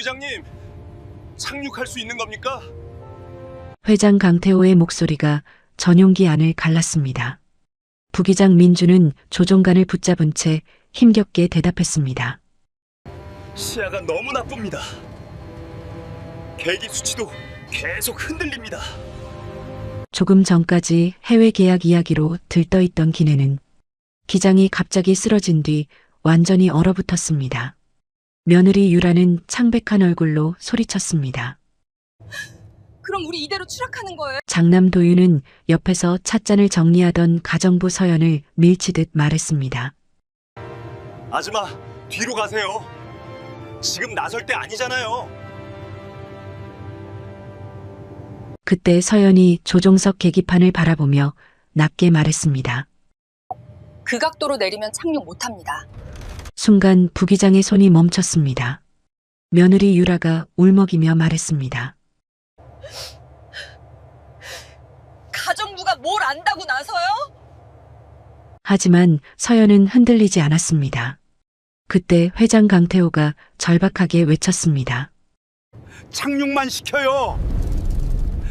부기장님, 착륙할 수 있는 겁니까? 회장 강태호의 목소리가 전용기 안을 갈랐습니다. 부기장 민주는 조종관을 붙잡은 채 힘겹게 대답했습니다. 시야가 너무 나쁩니다. 계기 수치도 계속 흔들립니다. 조금 전까지 해외 계약 이야기로 들떠있던 기내는 기장이 갑자기 쓰러진 뒤 완전히 얼어붙었습니다. 며느리 유라는 창백한 얼굴로 소리쳤습니다. 그럼 우리 이대로 추락하는 거예요? 장남 도윤은 옆에서 찻잔을 정리하던 가정부 서연을 밀치듯 말했습니다. 아줌마, 뒤로 가세요. 지금 나설 때 아니잖아요. 그때 서연이 조종석 계기판을 바라보며 낮게 말했습니다. 그 각도로 내리면 착륙 못합니다. 순간 부기장의 손이 멈췄습니다. 며느리 유라가 울먹이며 말했습니다. 가정부가 뭘 안다고 나서요? 하지만 서연은 흔들리지 않았습니다. 그때 회장 강태호가 절박하게 외쳤습니다. 착륙만 시켜요.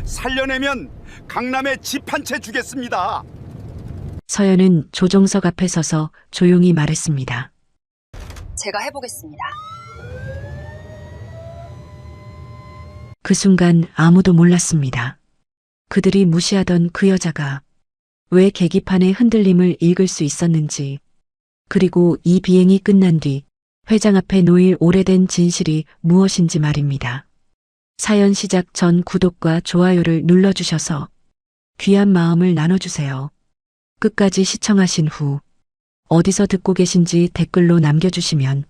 살려내면 강남에 집 한 채 주겠습니다. 서연은 조종석 앞에 서서 조용히 말했습니다. 제가 해보겠습니다. 그 순간 아무도 몰랐습니다. 그들이 무시하던 그 여자가 왜 계기판의 흔들림을 읽을 수 있었는지, 그리고 이 비행이 끝난 뒤 회장 앞에 놓일 오래된 진실이 무엇인지 말입니다. 사연 시작 전 구독과 좋아요를 눌러주셔서 귀한 마음을 나눠주세요. 끝까지 시청하신 후 어디서 듣고 계신지 댓글로 남겨주시면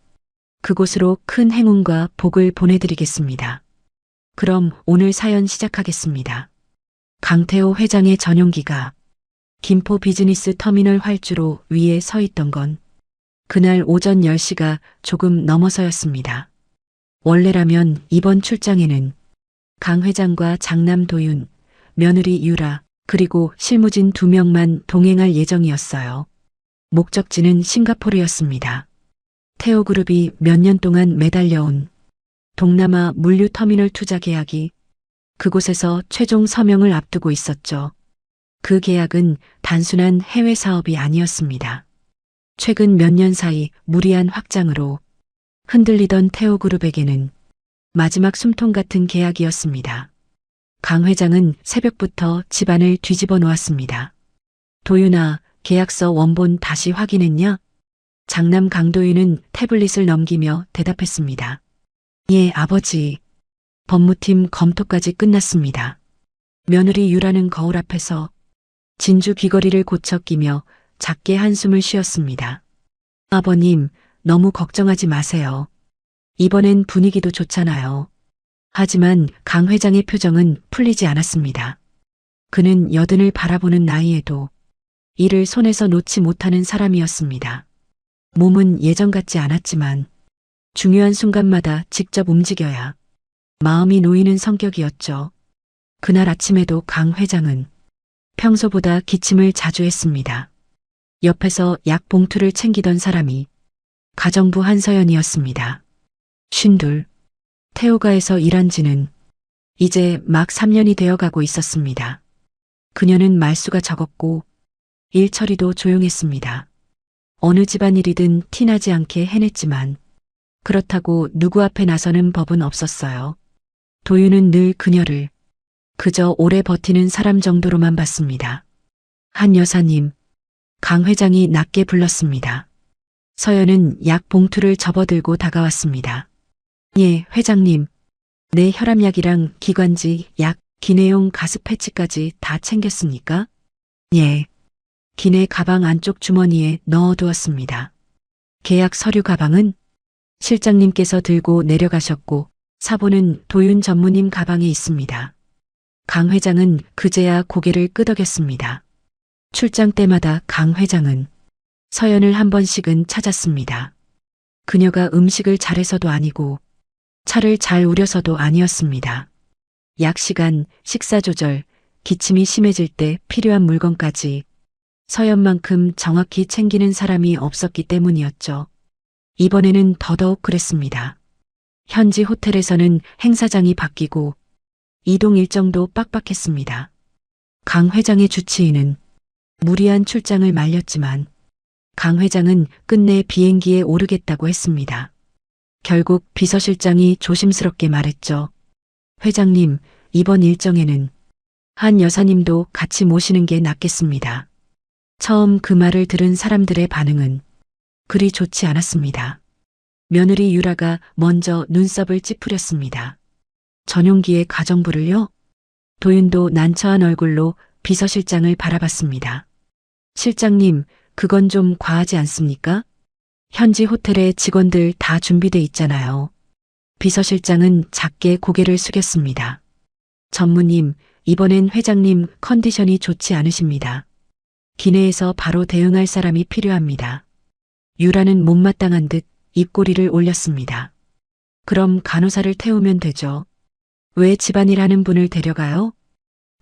그곳으로 큰 행운과 복을 보내드리겠습니다. 그럼 오늘 사연 시작하겠습니다. 강태호 회장의 전용기가 김포 비즈니스 터미널 활주로 위에 서 있던 건 그날 오전 10시가 조금 넘어서였습니다. 원래라면 이번 출장에는 강 회장과 장남 도윤, 며느리 유라, 그리고 실무진 2명만 동행할 예정이었어요. 목적지는 싱가포르였습니다. 태호그룹이 몇 년 동안 매달려온 동남아 물류터미널 투자 계약이 그곳에서 최종 서명을 앞두고 있었죠. 그 계약은 단순한 해외 사업이 아니었습니다. 최근 몇 년 사이 무리한 확장으로 흔들리던 태호그룹에게는 마지막 숨통 같은 계약이었습니다. 강 회장은 새벽부터 집안을 뒤집어 놓았습니다. 도윤아, 계약서 원본 다시 확인했냐? 장남 강도윤은 태블릿을 넘기며 대답했습니다. 예, 아버지. 법무팀 검토까지 끝났습니다. 며느리 유라는 거울 앞에서 진주 귀걸이를 고쳐 끼며 작게 한숨을 쉬었습니다. 아버님, 너무 걱정하지 마세요. 이번엔 분위기도 좋잖아요. 하지만 강 회장의 표정은 풀리지 않았습니다. 그는 여든을 바라보는 나이에도 일을 손에서 놓지 못하는 사람이었습니다. 몸은 예전 같지 않았지만 중요한 순간마다 직접 움직여야 마음이 놓이는 성격이었죠. 그날 아침에도 강 회장은 평소보다 기침을 자주 했습니다. 옆에서 약 봉투를 챙기던 사람이 가정부 한서연이었습니다. 52. 태호가에서 일한 지는 이제 막 3년이 되어가고 있었습니다. 그녀는 말수가 적었고 일 처리도 조용했습니다. 어느 집안일이든 티나지 않게 해냈지만 그렇다고 누구 앞에 나서는 법은 없었어요. 도윤은 늘 그녀를 그저 오래 버티는 사람 정도로만 봤습니다. 한 여사님, 강 회장이 낮게 불렀습니다. 서연은 약 봉투를 접어들고 다가왔습니다. 예, 회장님. 내 혈압약이랑 기관지, 약, 기내용 가스 패치까지 다 챙겼습니까? 예. 기내 가방 안쪽 주머니에 넣어두었습니다. 계약 서류 가방은 실장님께서 들고 내려가셨고 사본은 도윤 전무님 가방에 있습니다. 강 회장은 그제야 고개를 끄덕였습니다. 출장 때마다 강 회장은 서연을 한 번씩은 찾았습니다. 그녀가 음식을 잘해서도 아니고 차를 잘 우려서도 아니었습니다. 약 시간, 식사 조절, 기침이 심해질 때 필요한 물건까지 서연만큼 정확히 챙기는 사람이 없었기 때문이었죠. 이번에는 더더욱 그랬습니다. 현지 호텔에서는 행사장이 바뀌고 이동 일정도 빡빡했습니다. 강 회장의 주치의는 무리한 출장을 말렸지만 강 회장은 끝내 비행기에 오르겠다고 했습니다. 결국 비서실장이 조심스럽게 말했죠. 회장님, 이번 일정에는 한 여사님도 같이 모시는 게 낫겠습니다. 처음 그 말을 들은 사람들의 반응은 그리 좋지 않았습니다. 며느리 유라가 먼저 눈썹을 찌푸렸습니다. 전용기의 가정부를요? 도윤도 난처한 얼굴로 비서실장을 바라봤습니다. 실장님, 그건 좀 과하지 않습니까? 현지 호텔의 직원들 다 준비돼 있잖아요. 비서실장은 작게 고개를 숙였습니다. 전무님, 이번엔 회장님 컨디션이 좋지 않으십니다. 기내에서 바로 대응할 사람이 필요합니다. 유라는 못마땅한 듯 입꼬리를 올렸습니다. 그럼 간호사를 태우면 되죠. 왜 집안일 하는 분을 데려가요?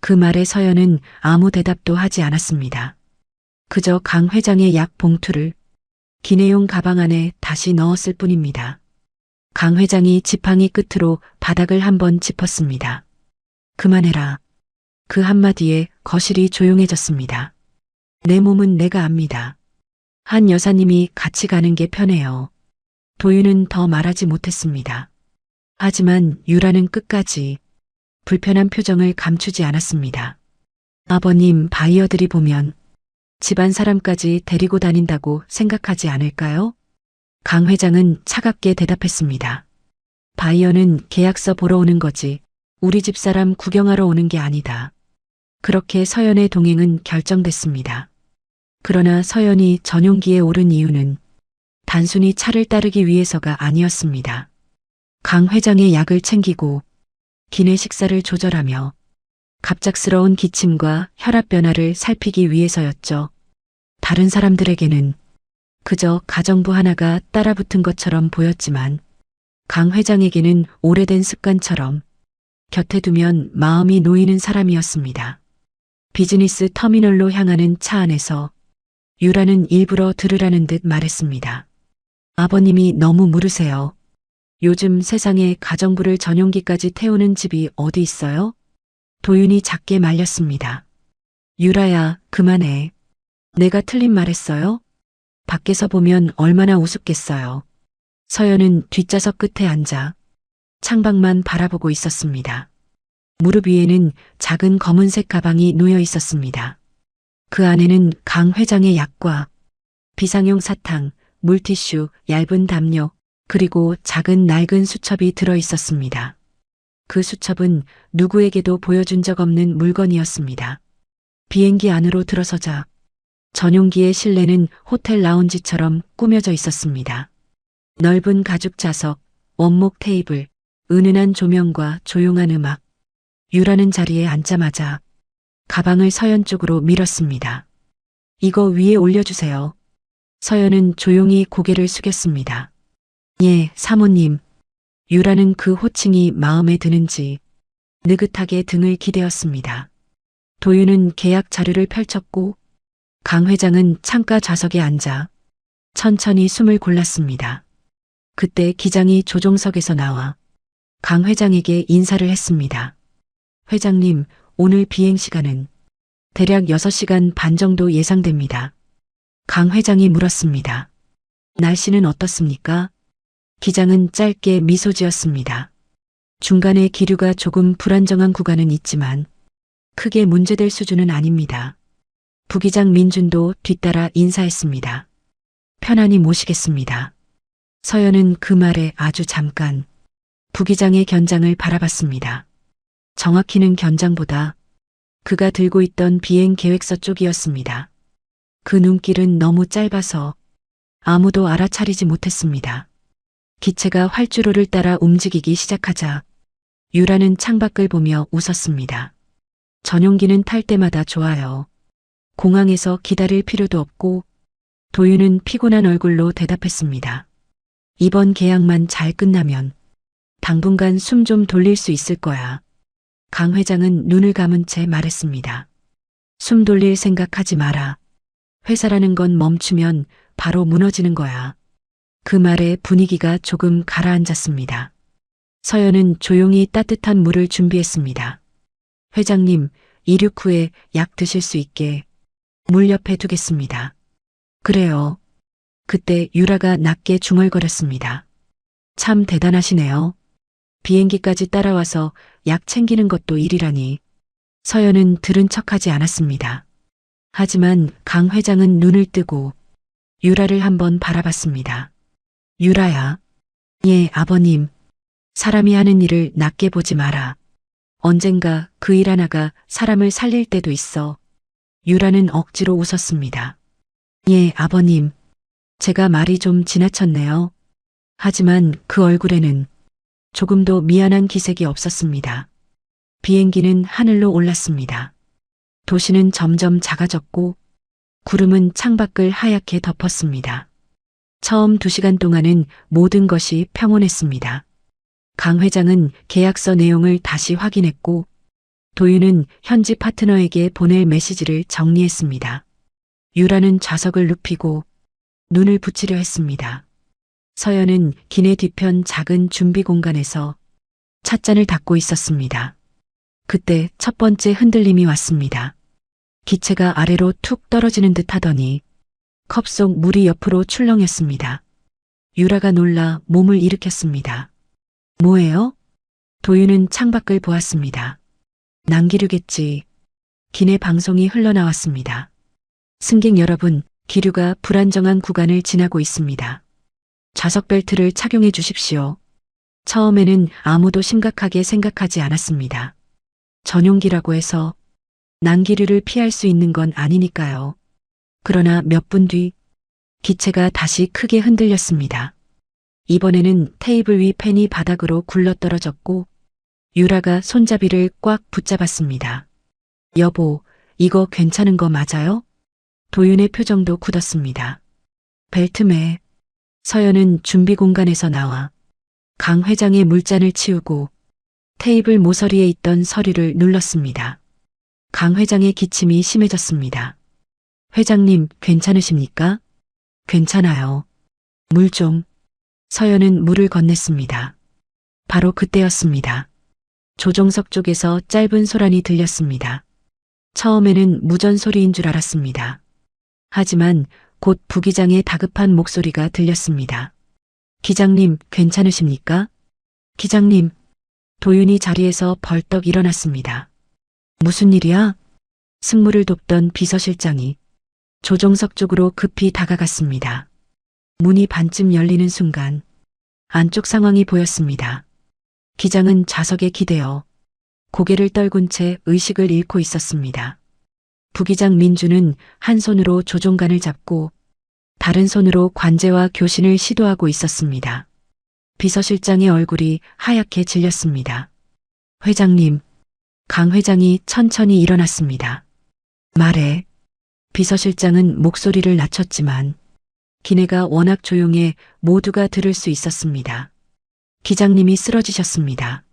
그 말에 서연은 아무 대답도 하지 않았습니다. 그저 강 회장의 약 봉투를 기내용 가방 안에 다시 넣었을 뿐입니다. 강 회장이 지팡이 끝으로 바닥을 한번 짚었습니다. 그만해라. 그 한마디에 거실이 조용해졌습니다. 내 몸은 내가 압니다. 한 여사님이 같이 가는 게 편해요. 도윤은 더 말하지 못했습니다. 하지만 유라는 끝까지 불편한 표정을 감추지 않았습니다. 아버님, 바이어들이 보면 집안 사람까지 데리고 다닌다고 생각하지 않을까요? 강 회장은 차갑게 대답했습니다. 바이어는 계약서 보러 오는 거지 우리 집 사람 구경하러 오는 게 아니다. 그렇게 서연의 동행은 결정됐습니다. 그러나 서연이 전용기에 오른 이유는 단순히 차를 따르기 위해서가 아니었습니다. 강 회장의 약을 챙기고 기내 식사를 조절하며 갑작스러운 기침과 혈압 변화를 살피기 위해서였죠. 다른 사람들에게는 그저 가정부 하나가 따라붙은 것처럼 보였지만 강 회장에게는 오래된 습관처럼 곁에 두면 마음이 놓이는 사람이었습니다. 비즈니스 터미널로 향하는 차 안에서 유라는 일부러 들으라는 듯 말했습니다. 아버님이 너무 물으세요. 요즘 세상에 가정부를 전용기까지 태우는 집이 어디 있어요? 도윤이 작게 말렸습니다. 유라야, 그만해. 내가 틀린 말했어요? 밖에서 보면 얼마나 우습겠어요. 서연은 뒷좌석 끝에 앉아 창밖만 바라보고 있었습니다. 무릎 위에는 작은 검은색 가방이 놓여 있었습니다. 그 안에는 강 회장의 약과 비상용 사탕, 물티슈, 얇은 담요, 그리고 작은 낡은 수첩이 들어 있었습니다. 그 수첩은 누구에게도 보여준 적 없는 물건이었습니다. 비행기 안으로 들어서자 전용기의 실내는 호텔 라운지처럼 꾸며져 있었습니다. 넓은 가죽 좌석, 원목 테이블, 은은한 조명과 조용한 음악. 유라는 자리에 앉자마자 가방을 서연 쪽으로 밀었습니다. 이거 위에 올려주세요. 서연은 조용히 고개를 숙였습니다. 예, 사모님. 유라는 그 호칭이 마음에 드는지 느긋하게 등을 기대었습니다. 도윤은 계약 자료를 펼쳤고 강 회장은 창가 좌석에 앉아 천천히 숨을 골랐습니다. 그때 기장이 조종석에서 나와 강 회장에게 인사를 했습니다. 회장님, 오늘 비행 시간은 대략 6시간 반 정도 예상됩니다. 강 회장이 물었습니다. 날씨는 어떻습니까? 기장은 짧게 미소 지었습니다. 중간에 기류가 조금 불안정한 구간은 있지만 크게 문제될 수준은 아닙니다. 부기장 민준도 뒤따라 인사했습니다. 편안히 모시겠습니다. 서연은 그 말에 아주 잠깐 부기장의 견장을 바라봤습니다. 정확히는 견장보다 그가 들고 있던 비행 계획서 쪽이었습니다. 그 눈길은 너무 짧아서 아무도 알아차리지 못했습니다. 기체가 활주로를 따라 움직이기 시작하자 유라는 창밖을 보며 웃었습니다. 전용기는 탈 때마다 좋아요. 공항에서 기다릴 필요도 없고. 도윤은 피곤한 얼굴로 대답했습니다. 이번 계약만 잘 끝나면 당분간 숨 좀 돌릴 수 있을 거야. 강 회장은 눈을 감은 채 말했습니다. 숨 돌릴 생각하지 마라. 회사라는 건 멈추면 바로 무너지는 거야. 그 말에 분위기가 조금 가라앉았습니다. 서연은 조용히 따뜻한 물을 준비했습니다. 회장님, 이륙 후에 약 드실 수 있게 물 옆에 두겠습니다. 그래요. 그때 유라가 낮게 중얼거렸습니다. 참 대단하시네요. 비행기까지 따라와서 약 챙기는 것도 일이라니. 서연은 들은 척하지 않았습니다. 하지만 강 회장은 눈을 뜨고 유라를 한번 바라봤습니다. 유라야. 예, 아버님. 사람이 하는 일을 낮게 보지 마라. 언젠가 그 일 하나가 사람을 살릴 때도 있어. 유라는 억지로 웃었습니다. 예, 아버님. 제가 말이 좀 지나쳤네요. 하지만 그 얼굴에는 조금도 미안한 기색이 없었습니다. 비행기는 하늘로 올랐습니다. 도시는 점점 작아졌고 구름은 창밖을 하얗게 덮었습니다. 처음 2시간 동안은 모든 것이 평온했습니다. 강 회장은 계약서 내용을 다시 확인했고 도윤은 현지 파트너에게 보낼 메시지를 정리했습니다. 유라는 좌석을 눕히고 눈을 붙이려 했습니다. 서연은 기내 뒤편 작은 준비 공간에서 찻잔을 닦고 있었습니다. 그때 첫 번째 흔들림이 왔습니다. 기체가 아래로 툭 떨어지는 듯 하더니 컵 속 물이 옆으로 출렁였습니다. 유라가 놀라 몸을 일으켰습니다. 뭐예요? 도윤은 창밖을 보았습니다. 난기류겠지. 기내 방송이 흘러나왔습니다. 승객 여러분, 기류가 불안정한 구간을 지나고 있습니다. 좌석 벨트를 착용해 주십시오. 처음에는 아무도 심각하게 생각하지 않았습니다. 전용기라고 해서 난기류를 피할 수 있는 건 아니니까요. 그러나 몇 분 뒤 기체가 다시 크게 흔들렸습니다. 이번에는 테이블 위 펜이 바닥으로 굴러떨어졌고 유라가 손잡이를 꽉 붙잡았습니다. 여보, 이거 괜찮은 거 맞아요? 도윤의 표정도 굳었습니다. 벨트매. 서연은 준비 공간에서 나와 강 회장의 물잔을 치우고 테이블 모서리에 있던 서류를 눌렀습니다. 강 회장의 기침이 심해졌습니다. 회장님, 괜찮으십니까? 괜찮아요. 물 좀. 서연은 물을 건넸습니다. 바로 그때였습니다. 조종석 쪽에서 짧은 소란이 들렸습니다. 처음에는 무전 소리인 줄 알았습니다. 하지만 곧 부기장의 다급한 목소리가 들렸습니다. 기장님, 괜찮으십니까? 기장님. 도윤이 자리에서 벌떡 일어났습니다. 무슨 일이야? 승무를 돕던 비서실장이 조종석 쪽으로 급히 다가갔습니다. 문이 반쯤 열리는 순간 안쪽 상황이 보였습니다. 기장은 좌석에 기대어 고개를 떨군 채 의식을 잃고 있었습니다. 부기장 민주는 한 손으로 조종관을 잡고 다른 손으로 관제와 교신을 시도하고 있었습니다. 비서실장의 얼굴이 하얗게 질렸습니다. 회장님, 강 회장이 천천히 일어났습니다. 말해. 비서실장은 목소리를 낮췄지만 기내가 워낙 조용해 모두가 들을 수 있었습니다. 기장님이 쓰러지셨습니다.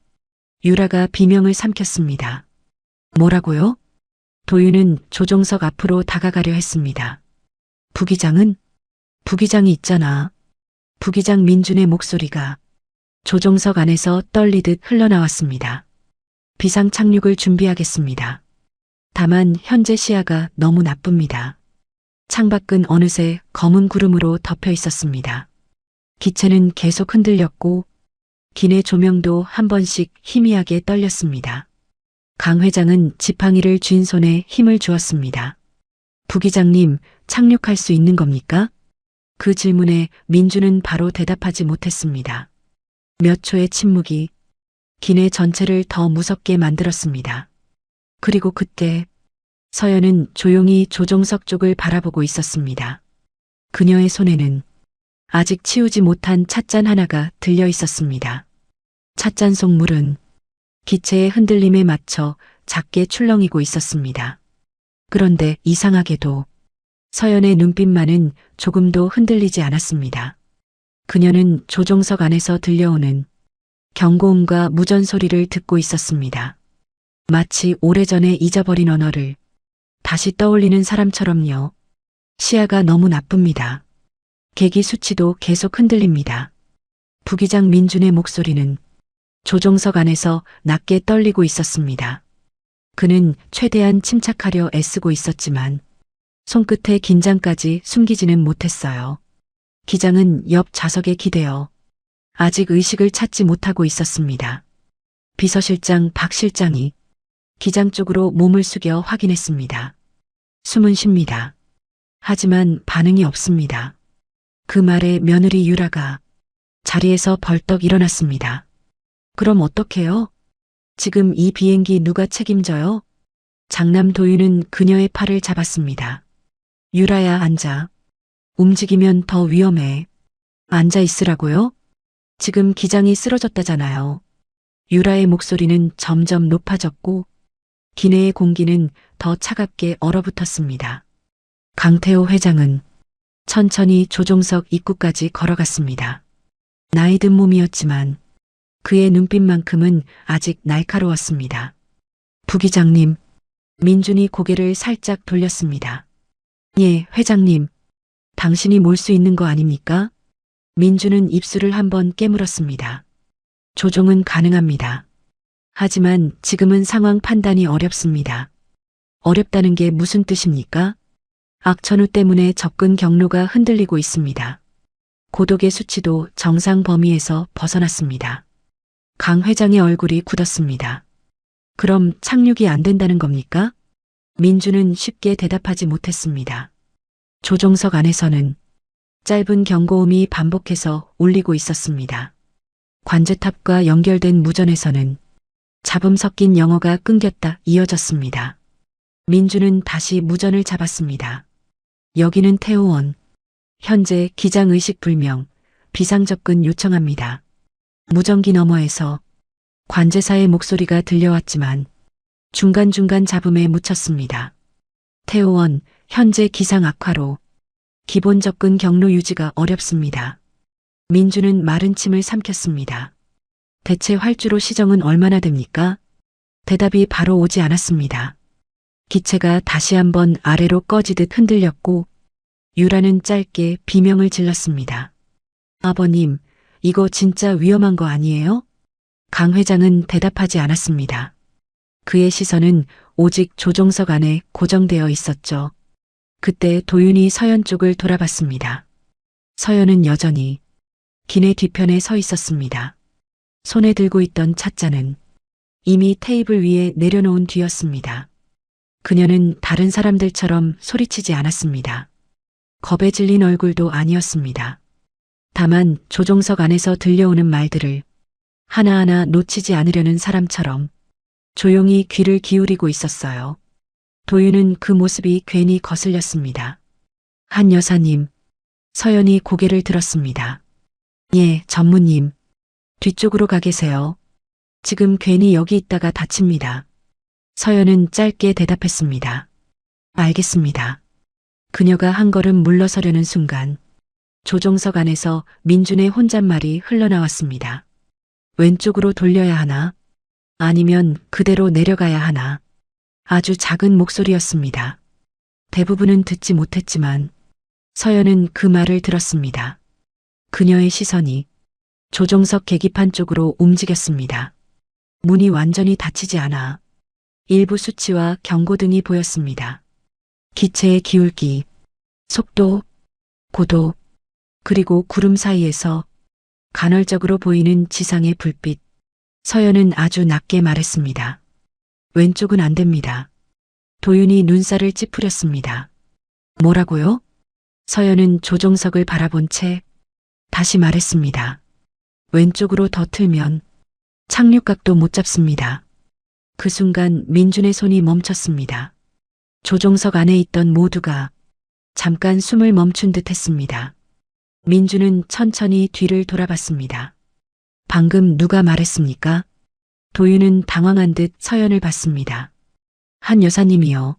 유라가 비명을 삼켰습니다. 뭐라고요? 도윤은 조종석 앞으로 다가가려 했습니다. 부기장은? 부기장이 있잖아. 부기장 민준의 목소리가 조종석 안에서 떨리듯 흘러나왔습니다. 비상 착륙을 준비하겠습니다. 다만 현재 시야가 너무 나쁩니다. 창밖은 어느새 검은 구름으로 덮여 있었습니다. 기체는 계속 흔들렸고 기내 조명도 한 번씩 희미하게 떨렸습니다. 강 회장은 지팡이를 쥔 손에 힘을 주었습니다. 부기장님, 착륙할 수 있는 겁니까? 그 질문에 민주는 바로 대답하지 못했습니다. 몇 초의 침묵이 기내 전체를 더 무섭게 만들었습니다. 그리고 그때 서연은 조용히 조종석 쪽을 바라보고 있었습니다. 그녀의 손에는 아직 치우지 못한 찻잔 하나가 들려 있었습니다. 찻잔 속 물은 기체의 흔들림에 맞춰 작게 출렁이고 있었습니다. 그런데 이상하게도 서연의 눈빛만은 조금도 흔들리지 않았습니다. 그녀는 조종석 안에서 들려오는 경고음과 무전 소리를 듣고 있었습니다. 마치 오래전에 잊어버린 언어를 다시 떠올리는 사람처럼요. 시야가 너무 나쁩니다. 계기 수치도 계속 흔들립니다. 부기장 민준의 목소리는 조종석 안에서 낮게 떨리고 있었습니다. 그는 최대한 침착하려 애쓰고 있었지만 손끝에 긴장까지 숨기지는 못했어요. 기장은 옆 좌석에 기대어 아직 의식을 찾지 못하고 있었습니다. 비서실장 박 실장이 기장 쪽으로 몸을 숙여 확인했습니다. 숨은 쉽니다. 하지만 반응이 없습니다. 그 말에 며느리 유라가 자리에서 벌떡 일어났습니다. 그럼 어떡해요? 지금 이 비행기 누가 책임져요? 장남 도윤은 그녀의 팔을 잡았습니다. 유라야, 앉아. 움직이면 더 위험해. 앉아 있으라고요? 지금 기장이 쓰러졌다잖아요. 유라의 목소리는 점점 높아졌고 기내의 공기는 더 차갑게 얼어붙었습니다. 강태호 회장은 천천히 조종석 입구까지 걸어갔습니다. 나이든 몸이었지만 그의 눈빛만큼은 아직 날카로웠습니다. 부기장님, 민준이 고개를 살짝 돌렸습니다. 예, 회장님. 당신이 몰 수 있는 거 아닙니까? 민준은 입술을 한번 깨물었습니다. 조종은 가능합니다. 하지만 지금은 상황 판단이 어렵습니다. 어렵다는 게 무슨 뜻입니까? 악천후 때문에 접근 경로가 흔들리고 있습니다. 고독의 수치도 정상 범위에서 벗어났습니다. 강 회장의 얼굴이 굳었습니다. 그럼 착륙이 안 된다는 겁니까? 민주는 쉽게 대답하지 못했습니다. 조종석 안에서는 짧은 경고음이 반복해서 울리고 있었습니다. 관제탑과 연결된 무전에서는 잡음 섞인 영어가 끊겼다 이어졌습니다. 민주는 다시 무전을 잡았습니다. 여기는 태호원. 현재 기장 의식 불명, 비상접근 요청합니다. 무전기 너머에서 관제사의 목소리가 들려왔지만 중간중간 잡음에 묻혔습니다. 태호원, 현재 기상 악화로 기본 접근 경로 유지가 어렵습니다. 민주는 마른 침을 삼켰습니다. 대체 활주로 시정은 얼마나 됩니까? 대답이 바로 오지 않았습니다. 기체가 다시 한번 아래로 꺼지듯 흔들렸고 유라는 짧게 비명을 질렀습니다. 아버님, 이거 진짜 위험한 거 아니에요? 강 회장은 대답하지 않았습니다. 그의 시선은 오직 조종석 안에 고정되어 있었죠. 그때 도윤이 서연 쪽을 돌아봤습니다. 서연은 여전히 기내 뒤편에 서 있었습니다. 손에 들고 있던 찻잔은 이미 테이블 위에 내려놓은 뒤였습니다. 그녀는 다른 사람들처럼 소리치지 않았습니다. 겁에 질린 얼굴도 아니었습니다. 다만 조종석 안에서 들려오는 말들을 하나하나 놓치지 않으려는 사람처럼 조용히 귀를 기울이고 있었어요. 도윤은 그 모습이 괜히 거슬렸습니다. 한 여사님, 서연이 고개를 들었습니다. 예, 전무님. 뒤쪽으로 가 계세요. 지금 괜히 여기 있다가 다칩니다. 서연은 짧게 대답했습니다. 알겠습니다. 그녀가 한 걸음 물러서려는 순간 조종석 안에서 민준의 혼잣말이 흘러나왔습니다. 왼쪽으로 돌려야 하나? 아니면 그대로 내려가야 하나? 아주 작은 목소리였습니다. 대부분은 듣지 못했지만 서연은 그 말을 들었습니다. 그녀의 시선이 조종석 계기판 쪽으로 움직였습니다. 문이 완전히 닫히지 않아 일부 수치와 경고등이 보였습니다. 기체의 기울기, 속도, 고도, 그리고 구름 사이에서 간헐적으로 보이는 지상의 불빛. 서연은 아주 낮게 말했습니다. 왼쪽은 안 됩니다. 도윤이 눈살을 찌푸렸습니다. 뭐라고요? 서연은 조종석을 바라본 채 다시 말했습니다. 왼쪽으로 더 틀면 착륙각도 못 잡습니다. 그 순간 민준의 손이 멈췄습니다. 조종석 안에 있던 모두가 잠깐 숨을 멈춘 듯 했습니다. 민준은 천천히 뒤를 돌아봤습니다. 방금 누가 말했습니까? 도윤은 당황한 듯 서연을 봤습니다. 한 여사님이요.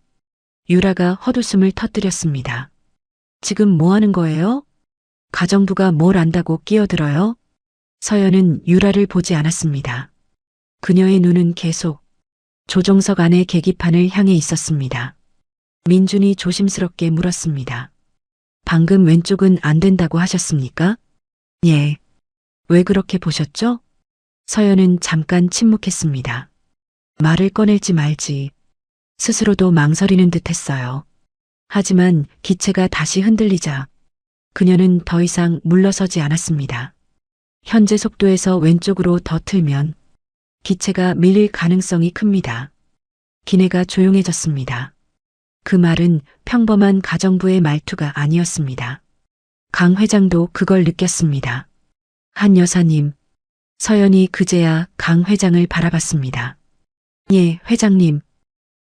유라가 헛웃음을 터뜨렸습니다. 지금 뭐 하는 거예요? 가정부가 뭘 안다고 끼어들어요? 서연은 유라를 보지 않았습니다. 그녀의 눈은 계속 조종석 안의 계기판을 향해 있었습니다. 민준이 조심스럽게 물었습니다. 방금 왼쪽은 안 된다고 하셨습니까? 예. 왜 그렇게 보셨죠? 서연은 잠깐 침묵했습니다. 말을 꺼낼지 말지 스스로도 망설이는 듯 했어요. 하지만 기체가 다시 흔들리자 그녀는 더 이상 물러서지 않았습니다. 현재 속도에서 왼쪽으로 더 틀면 기체가 밀릴 가능성이 큽니다. 기내가 조용해졌습니다. 그 말은 평범한 가정부의 말투가 아니었습니다. 강 회장도 그걸 느꼈습니다. 한 여사님, 서연이 그제야 강 회장을 바라봤습니다. 예, 회장님.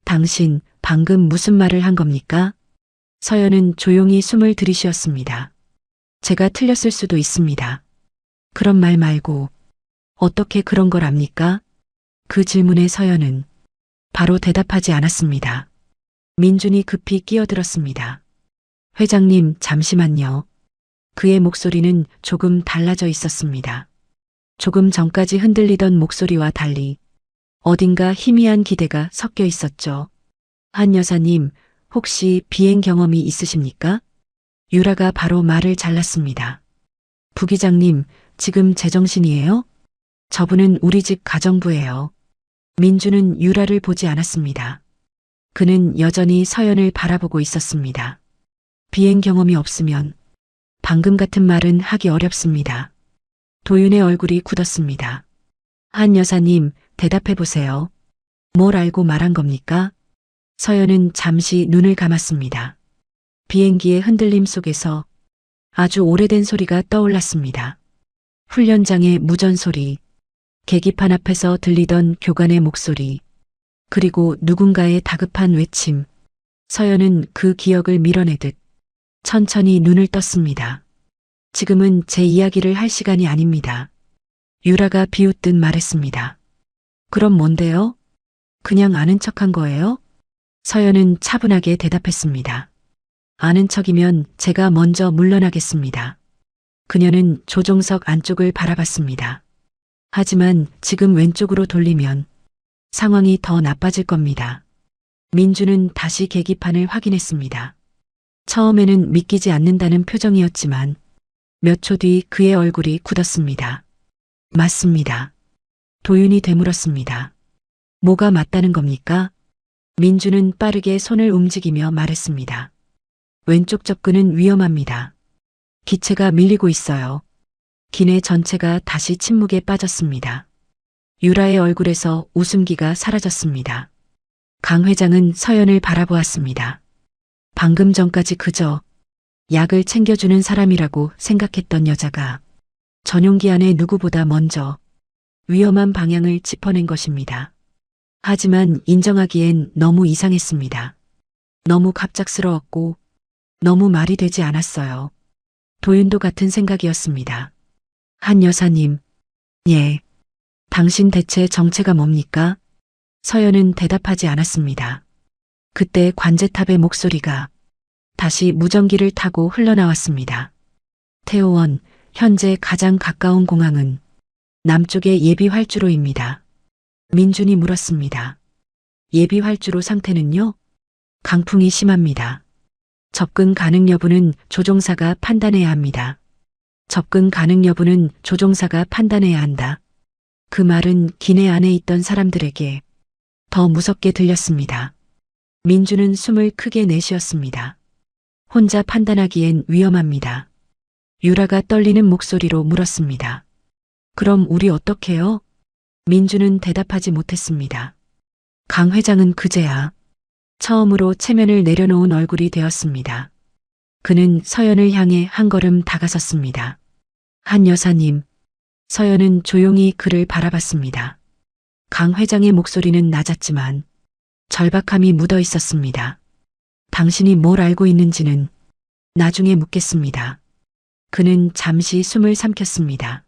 당신 방금 무슨 말을 한 겁니까? 서연은 조용히 숨을 들이쉬었습니다. 제가 틀렸을 수도 있습니다. 그런 말 말고 어떻게 그런 걸 압니까? 그 질문에 서연은 바로 대답하지 않았습니다. 민준이 급히 끼어들었습니다. 회장님, 잠시만요. 그의 목소리는 조금 달라져 있었습니다. 조금 전까지 흔들리던 목소리와 달리 어딘가 희미한 기대가 섞여 있었죠. 한 여사님, 혹시 비행 경험이 있으십니까? 유라가 바로 말을 잘랐습니다. 부기장님, 지금 제정신이에요? 저분은 우리 집 가정부예요. 민주는 유라를 보지 않았습니다. 그는 여전히 서연을 바라보고 있었습니다. 비행 경험이 없으면 방금 같은 말은 하기 어렵습니다. 도윤의 얼굴이 굳었습니다. 한 여사님, 대답해 보세요. 뭘 알고 말한 겁니까? 서연은 잠시 눈을 감았습니다. 비행기의 흔들림 속에서 아주 오래된 소리가 떠올랐습니다. 훈련장의 무전 소리, 계기판 앞에서 들리던 교관의 목소리, 그리고 누군가의 다급한 외침. 서연은 그 기억을 밀어내듯 천천히 눈을 떴습니다. 지금은 제 이야기를 할 시간이 아닙니다. 유라가 비웃듯 말했습니다. 그럼 뭔데요? 그냥 아는 척한 거예요? 서연은 차분하게 대답했습니다. 아는 척이면 제가 먼저 물러나겠습니다. 그녀는 조종석 안쪽을 바라봤습니다. 하지만 지금 왼쪽으로 돌리면 상황이 더 나빠질 겁니다. 민주는 다시 계기판을 확인했습니다. 처음에는 믿기지 않는다는 표정이었지만 몇 초 뒤 그의 얼굴이 굳었습니다. 맞습니다. 도윤이 되물었습니다. 뭐가 맞다는 겁니까? 민주는 빠르게 손을 움직이며 말했습니다. 왼쪽 접근은 위험합니다. 기체가 밀리고 있어요. 기내 전체가 다시 침묵에 빠졌습니다. 유라의 얼굴에서 웃음기가 사라졌습니다. 강 회장은 서연을 바라보았습니다. 방금 전까지 그저 약을 챙겨주는 사람이라고 생각했던 여자가 전용기 안에 누구보다 먼저 위험한 방향을 짚어낸 것입니다. 하지만 인정하기엔 너무 이상했습니다. 너무 갑작스러웠고 너무 말이 되지 않았어요. 도윤도 같은 생각이었습니다. 한 여사님, 예. 당신 대체 정체가 뭡니까? 서연은 대답하지 않았습니다. 그때 관제탑의 목소리가 다시 무전기를 타고 흘러나왔습니다. 태호원, 현재 가장 가까운 공항은 남쪽의 예비 활주로입니다. 민준이 물었습니다. 예비 활주로 상태는요? 강풍이 심합니다. 접근 가능 여부는 조종사가 판단해야 합니다. 접근 가능 여부는 조종사가 판단해야 한다. 그 말은 기내 안에 있던 사람들에게 더 무섭게 들렸습니다. 민주는 숨을 크게 내쉬었습니다. 혼자 판단하기엔 위험합니다. 유라가 떨리는 목소리로 물었습니다. 그럼 우리 어떡해요? 민주는 대답하지 못했습니다. 강 회장은 그제야 처음으로 체면을 내려놓은 얼굴이 되었습니다. 그는 서연을 향해 한 걸음 다가섰습니다. 한 여사님, 서연은 조용히 그를 바라봤습니다. 강 회장의 목소리는 낮았지만 절박함이 묻어 있었습니다. 당신이 뭘 알고 있는지는 나중에 묻겠습니다. 그는 잠시 숨을 삼켰습니다.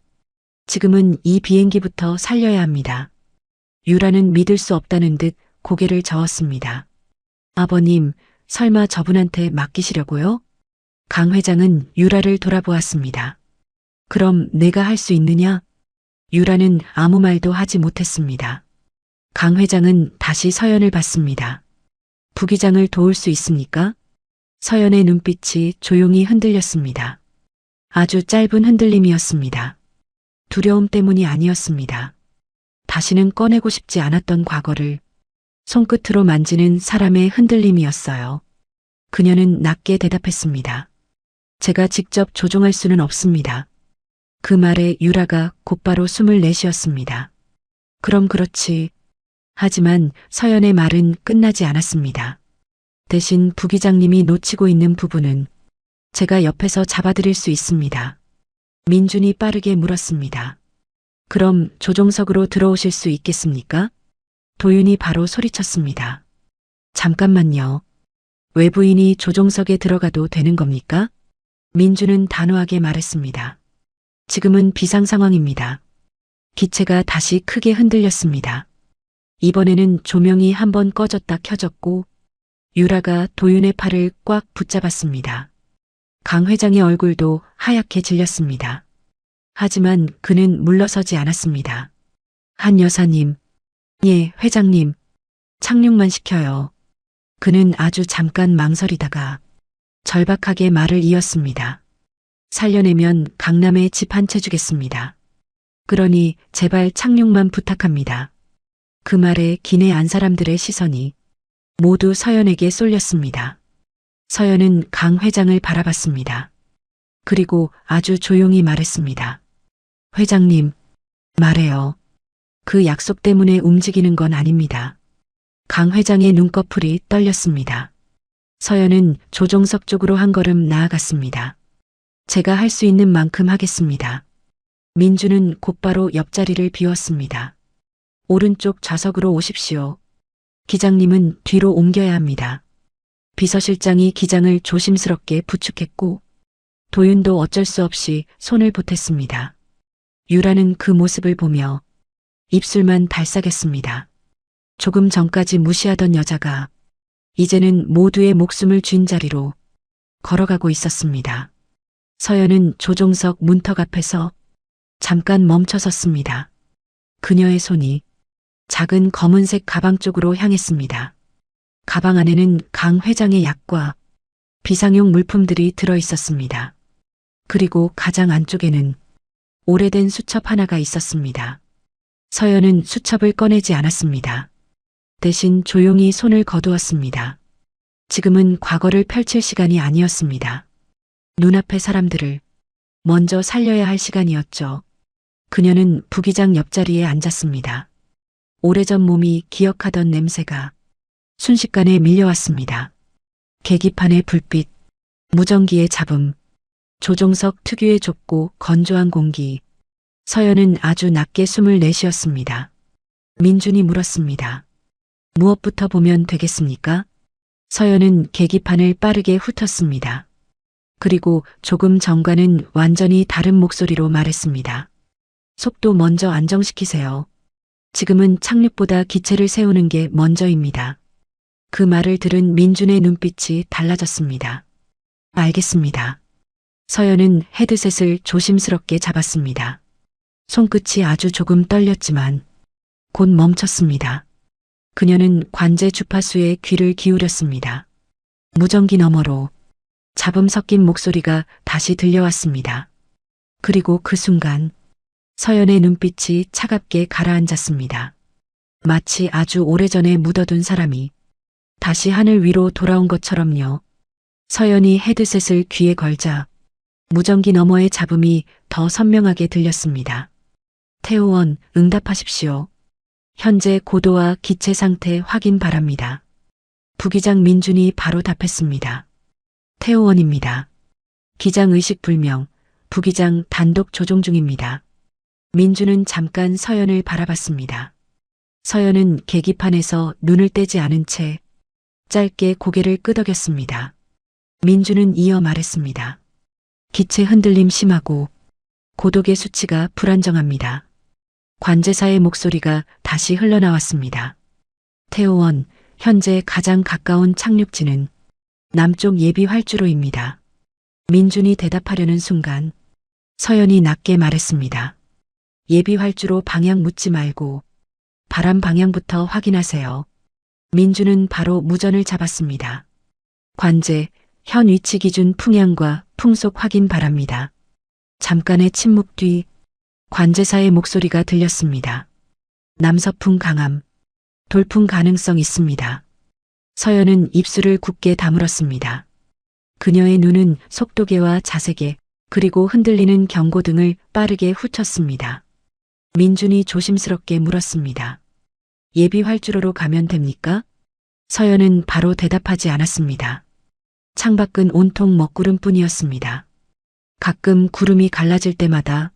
지금은 이 비행기부터 살려야 합니다. 유라는 믿을 수 없다는 듯 고개를 저었습니다. 아버님, 설마 저분한테 맡기시려고요? 강 회장은 유라를 돌아보았습니다. 그럼 내가 할 수 있느냐? 유라는 아무 말도 하지 못했습니다. 강 회장은 다시 서연을 봤습니다. 부기장을 도울 수 있습니까? 서연의 눈빛이 조용히 흔들렸습니다. 아주 짧은 흔들림이었습니다. 두려움 때문이 아니었습니다. 다시는 꺼내고 싶지 않았던 과거를 손끝으로 만지는 사람의 흔들림이었어요. 그녀는 낮게 대답했습니다. 제가 직접 조종할 수는 없습니다. 그 말에 유라가 곧바로 숨을 내쉬었습니다. 그럼 그렇지. 하지만 서연의 말은 끝나지 않았습니다. 대신 부기장님이 놓치고 있는 부분은 제가 옆에서 잡아드릴 수 있습니다. 민준이 빠르게 물었습니다. 그럼 조종석으로 들어오실 수 있겠습니까? 도윤이 바로 소리쳤습니다. 잠깐만요. 외부인이 조종석에 들어가도 되는 겁니까? 민준은 단호하게 말했습니다. 지금은 비상 상황입니다. 기체가 다시 크게 흔들렸습니다. 이번에는 조명이 한번 꺼졌다 켜졌고 유라가 도윤의 팔을 꽉 붙잡았습니다. 강 회장의 얼굴도 하얗게 질렸습니다. 하지만 그는 물러서지 않았습니다. 한 여사님, 예, 회장님, 착륙만 시켜요. 그는 아주 잠깐 망설이다가 절박하게 말을 이었습니다. 살려내면 강남에 집 한 채 주겠습니다. 그러니 제발 착륙만 부탁합니다. 그 말에 기내 안 사람들의 시선이 모두 서연에게 쏠렸습니다. 서연은 강 회장을 바라봤습니다. 그리고 아주 조용히 말했습니다. 회장님, 말해요. 그 약속 때문에 움직이는 건 아닙니다. 강 회장의 눈꺼풀이 떨렸습니다. 서연은 조종석 쪽으로 한 걸음 나아갔습니다. 제가 할 수 있는 만큼 하겠습니다. 민주는 곧바로 옆자리를 비웠습니다. 오른쪽 좌석으로 오십시오. 기장님은 뒤로 옮겨야 합니다. 비서실장이 기장을 조심스럽게 부축했고 도윤도 어쩔 수 없이 손을 보탰습니다. 유라는 그 모습을 보며 입술만 달싹했습니다. 조금 전까지 무시하던 여자가 이제는 모두의 목숨을 쥔 자리로 걸어가고 있었습니다. 서연은 조종석 문턱 앞에서 잠깐 멈춰섰습니다. 그녀의 손이 작은 검은색 가방 쪽으로 향했습니다. 가방 안에는 강 회장의 약과 비상용 물품들이 들어 있었습니다. 그리고 가장 안쪽에는 오래된 수첩 하나가 있었습니다. 서연은 수첩을 꺼내지 않았습니다. 대신 조용히 손을 거두었습니다. 지금은 과거를 펼칠 시간이 아니었습니다. 눈앞의 사람들을 먼저 살려야 할 시간이었죠. 그녀는 부기장 옆자리에 앉았습니다. 오래전 몸이 기억하던 냄새가 순식간에 밀려왔습니다. 계기판의 불빛, 무전기의 잡음, 조종석 특유의 좁고 건조한 공기. 서연은 아주 낮게 숨을 내쉬었습니다. 민준이 물었습니다. 무엇부터 보면 되겠습니까? 서연은 계기판을 빠르게 훑었습니다. 그리고 조금 전과는 완전히 다른 목소리로 말했습니다. 속도 먼저 안정시키세요. 지금은 착륙보다 기체를 세우는 게 먼저입니다. 그 말을 들은 민준의 눈빛이 달라졌습니다. 알겠습니다. 서연은 헤드셋을 조심스럽게 잡았습니다. 손끝이 아주 조금 떨렸지만 곧 멈췄습니다. 그녀는 관제 주파수에 귀를 기울였습니다. 무전기 너머로 잡음 섞인 목소리가 다시 들려왔습니다. 그리고 그 순간 서연의 눈빛이 차갑게 가라앉았습니다. 마치 아주 오래전에 묻어둔 사람이 다시 하늘 위로 돌아온 것처럼요. 서연이 헤드셋을 귀에 걸자 무전기 너머의 잡음이 더 선명하게 들렸습니다. 태호원, 응답하십시오. 현재 고도와 기체 상태 확인 바랍니다. 부기장 민준이 바로 답했습니다. 태호원입니다. 기장 의식 불명, 부기장 단독 조종 중입니다. 민준은 잠깐 서연을 바라봤습니다. 서연은 계기판에서 눈을 떼지 않은 채 짧게 고개를 끄덕였습니다. 민준은 이어 말했습니다. 기체 흔들림 심하고 고독의 수치가 불안정합니다. 관제사의 목소리가 다시 흘러나왔습니다. 태호원, 현재 가장 가까운 착륙지는 남쪽 예비 활주로입니다. 민준이 대답하려는 순간 서연이 낮게 말했습니다. 예비 활주로 방향 묻지 말고 바람 방향부터 확인하세요. 민준은 바로 무전을 잡았습니다. 관제, 현 위치 기준 풍향과 풍속 확인 바랍니다. 잠깐의 침묵 뒤 관제사의 목소리가 들렸습니다. 남서풍 강함, 돌풍 가능성 있습니다. 서연은 입술을 굳게 다물었습니다. 그녀의 눈은 속도계와 자세계, 그리고 흔들리는 경고등을 빠르게 훑었습니다. 민준이 조심스럽게 물었습니다. 예비 활주로로 가면 됩니까? 서연은 바로 대답하지 않았습니다. 창밖은 온통 먹구름뿐이었습니다. 가끔 구름이 갈라질 때마다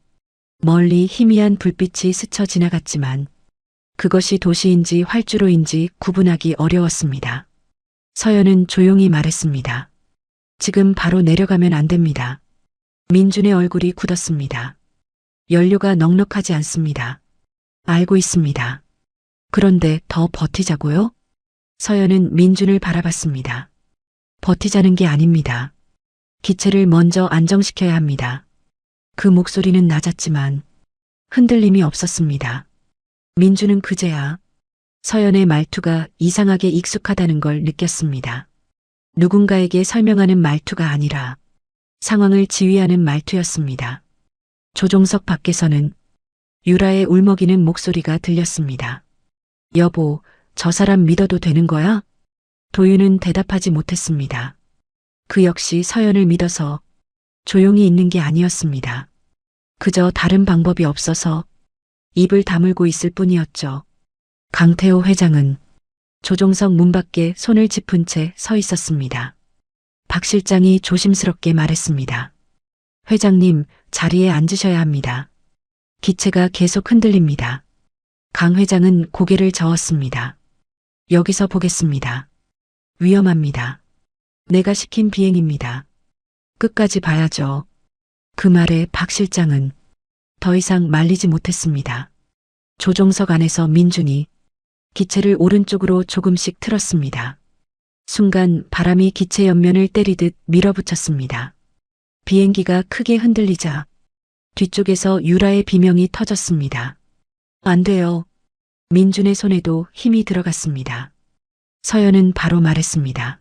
멀리 희미한 불빛이 스쳐 지나갔지만 그것이 도시인지 활주로인지 구분하기 어려웠습니다. 서연은 조용히 말했습니다. 지금 바로 내려가면 안 됩니다. 민준의 얼굴이 굳었습니다. 연료가 넉넉하지 않습니다. 알고 있습니다. 그런데 더 버티자고요? 서연은 민준을 바라봤습니다. 버티자는 게 아닙니다. 기체를 먼저 안정시켜야 합니다. 그 목소리는 낮았지만 흔들림이 없었습니다. 민준은 그제야 서연의 말투가 이상하게 익숙하다는 걸 느꼈습니다. 누군가에게 설명하는 말투가 아니라 상황을 지휘하는 말투였습니다. 조종석 밖에서는 유라의 울먹이는 목소리가 들렸습니다. 여보, 저 사람 믿어도 되는 거야? 도윤은 대답하지 못했습니다. 그 역시 서연을 믿어서 조용히 있는 게 아니었습니다. 그저 다른 방법이 없어서 입을 다물고 있을 뿐이었죠. 강태호 회장은 조종석 문 밖에 손을 짚은 채 서 있었습니다. 박 실장이 조심스럽게 말했습니다. 회장님, 자리에 앉으셔야 합니다. 기체가 계속 흔들립니다. 강 회장은 고개를 저었습니다. 여기서 보겠습니다. 위험합니다. 내가 시킨 비행입니다. 끝까지 봐야죠. 그 말에 박 실장은 더 이상 말리지 못했습니다. 조종석 안에서 민준이 기체를 오른쪽으로 조금씩 틀었습니다. 순간 바람이 기체 옆면을 때리듯 밀어붙였습니다. 비행기가 크게 흔들리자 뒤쪽에서 유라의 비명이 터졌습니다. 안 돼요. 민준의 손에도 힘이 들어갔습니다. 서연은 바로 말했습니다.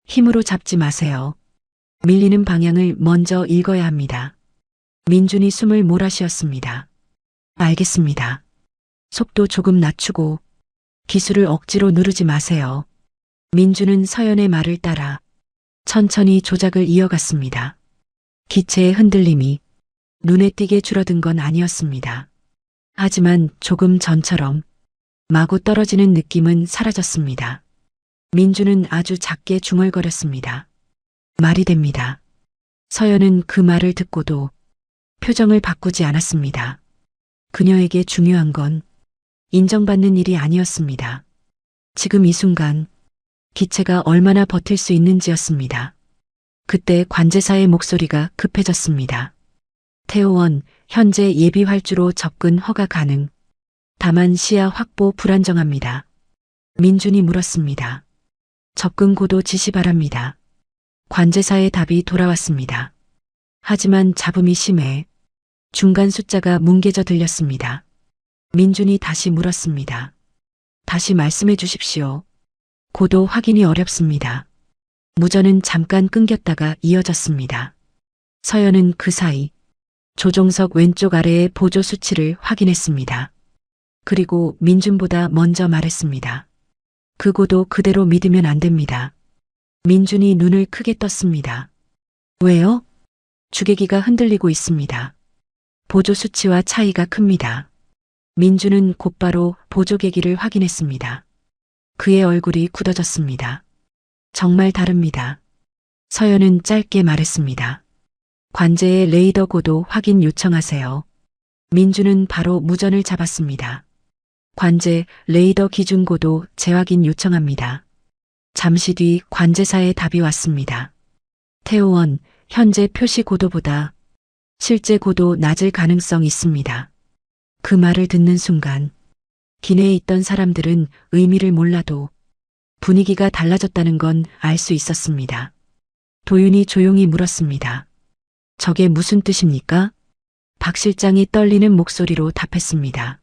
힘으로 잡지 마세요. 밀리는 방향을 먼저 읽어야 합니다. 민준이 숨을 몰아쉬었습니다. 알겠습니다. 속도 조금 낮추고 기술을 억지로 누르지 마세요. 민준은 서연의 말을 따라 천천히 조작을 이어갔습니다. 기체의 흔들림이 눈에 띄게 줄어든 건 아니었습니다. 하지만 조금 전처럼 마구 떨어지는 느낌은 사라졌습니다. 민준은 아주 작게 중얼거렸습니다. 말이 됩니다. 서연은 그 말을 듣고도 표정을 바꾸지 않았습니다. 그녀에게 중요한 건 인정받는 일이 아니었습니다. 지금 이 순간 기체가 얼마나 버틸 수 있는지였습니다. 그때 관제사의 목소리가 급해졌습니다. 태호원, 현재 예비 활주로 접근 허가 가능. 다만 시야 확보 불안정합니다. 민준이 물었습니다. 접근 고도 지시 바랍니다. 관제사의 답이 돌아왔습니다. 하지만 잡음이 심해 중간 숫자가 뭉개져 들렸습니다. 민준이 다시 물었습니다. 다시 말씀해 주십시오. 고도 확인이 어렵습니다. 무전은 잠깐 끊겼다가 이어졌습니다. 서연은 그 사이 조종석 왼쪽 아래의 보조 수치를 확인했습니다. 그리고 민준보다 먼저 말했습니다. 그 고도 그대로 믿으면 안 됩니다. 민준이 눈을 크게 떴습니다. 왜요? 주계기가 흔들리고 있습니다. 보조 수치와 차이가 큽니다. 민준은 곧바로 보조계기를 확인했습니다. 그의 얼굴이 굳어졌습니다. 정말 다릅니다. 서연은 짧게 말했습니다. 관제의 레이더 고도 확인 요청하세요. 민준은 바로 무전을 잡았습니다. 관제 레이더 기준 고도 재확인 요청합니다. 잠시 뒤 관제사의 답이 왔습니다. 태호원, 현재 표시 고도보다 실제 고도 낮을 가능성 있습니다. 그 말을 듣는 순간 기내에 있던 사람들은 의미를 몰라도 분위기가 달라졌다는 건 알 수 있었습니다. 도윤이 조용히 물었습니다. 저게 무슨 뜻입니까? 박 실장이 떨리는 목소리로 답했습니다.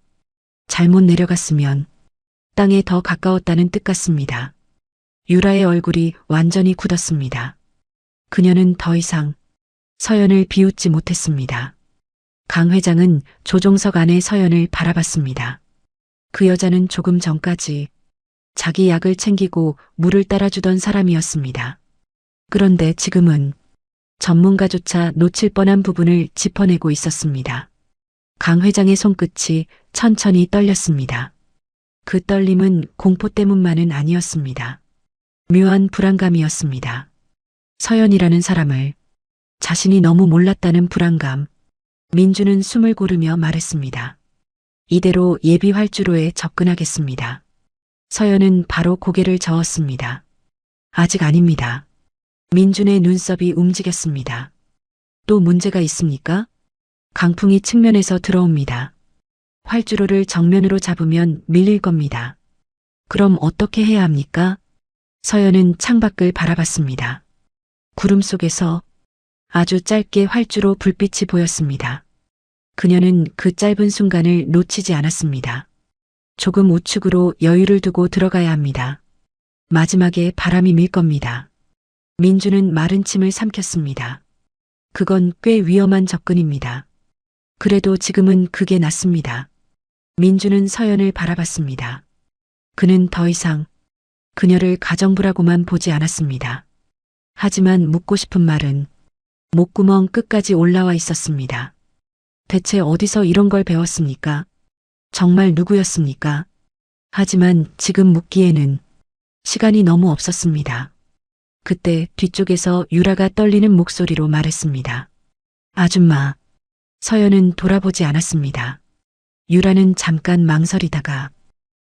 잘못 내려갔으면 땅에 더 가까웠다는 뜻 같습니다. 유라의 얼굴이 완전히 굳었습니다. 그녀는 더 이상 서연을 비웃지 못했습니다. 강 회장은 조종석 안의 서연을 바라봤습니다. 그 여자는 조금 전까지 자기 약을 챙기고 물을 따라주던 사람이었습니다. 그런데 지금은 전문가조차 놓칠 뻔한 부분을 짚어내고 있었습니다. 강 회장의 손끝이 천천히 떨렸습니다. 그 떨림은 공포 때문만은 아니었습니다. 묘한 불안감이었습니다. 서연이라는 사람을 자신이 너무 몰랐다는 불안감. 민주는 숨을 고르며 말했습니다. 이대로 예비 활주로에 접근하겠습니다. 서연은 바로 고개를 저었습니다. 아직 아닙니다. 민준의 눈썹이 움직였습니다. 또 문제가 있습니까? 강풍이 측면에서 들어옵니다. 활주로를 정면으로 잡으면 밀릴 겁니다. 그럼 어떻게 해야 합니까? 서연은 창밖을 바라봤습니다. 구름 속에서 아주 짧게 활주로 불빛이 보였습니다. 그녀는 그 짧은 순간을 놓치지 않았습니다. 조금 우측으로 여유를 두고 들어가야 합니다. 마지막에 바람이 밀 겁니다. 민주는 마른 침을 삼켰습니다. 그건 꽤 위험한 접근입니다. 그래도 지금은 그게 낫습니다. 민주는 서연을 바라봤습니다. 그는 더 이상 그녀를 가정부라고만 보지 않았습니다. 하지만 묻고 싶은 말은 목구멍 끝까지 올라와 있었습니다. 대체 어디서 이런 걸 배웠습니까? 정말 누구였습니까? 하지만 지금 묻기에는 시간이 너무 없었습니다. 그때 뒤쪽에서 유라가 떨리는 목소리로 말했습니다. 아줌마. 서연은 돌아보지 않았습니다. 유라는 잠깐 망설이다가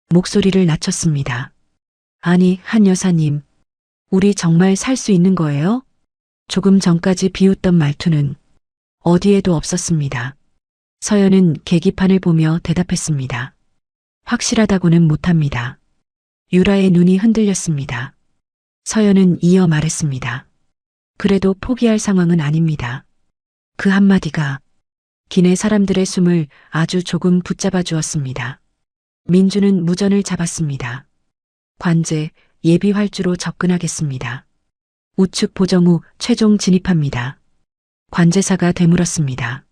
목소리를 낮췄습니다. 아니, 한 여사님. 우리 정말 살 수 있는 거예요? 조금 전까지 비웃던 말투는 어디에도 없었습니다. 서연은 계기판을 보며 대답했습니다. 확실하다고는 못합니다. 유라의 눈이 흔들렸습니다. 서연은 이어 말했습니다. 그래도 포기할 상황은 아닙니다. 그 한마디가 기내 사람들의 숨을 아주 조금 붙잡아 주었습니다. 민주는 무전을 잡았습니다. 관제, 예비 활주로 접근하겠습니다. 우측 보정 후 최종 진입합니다. 관제사가 되물었습니다.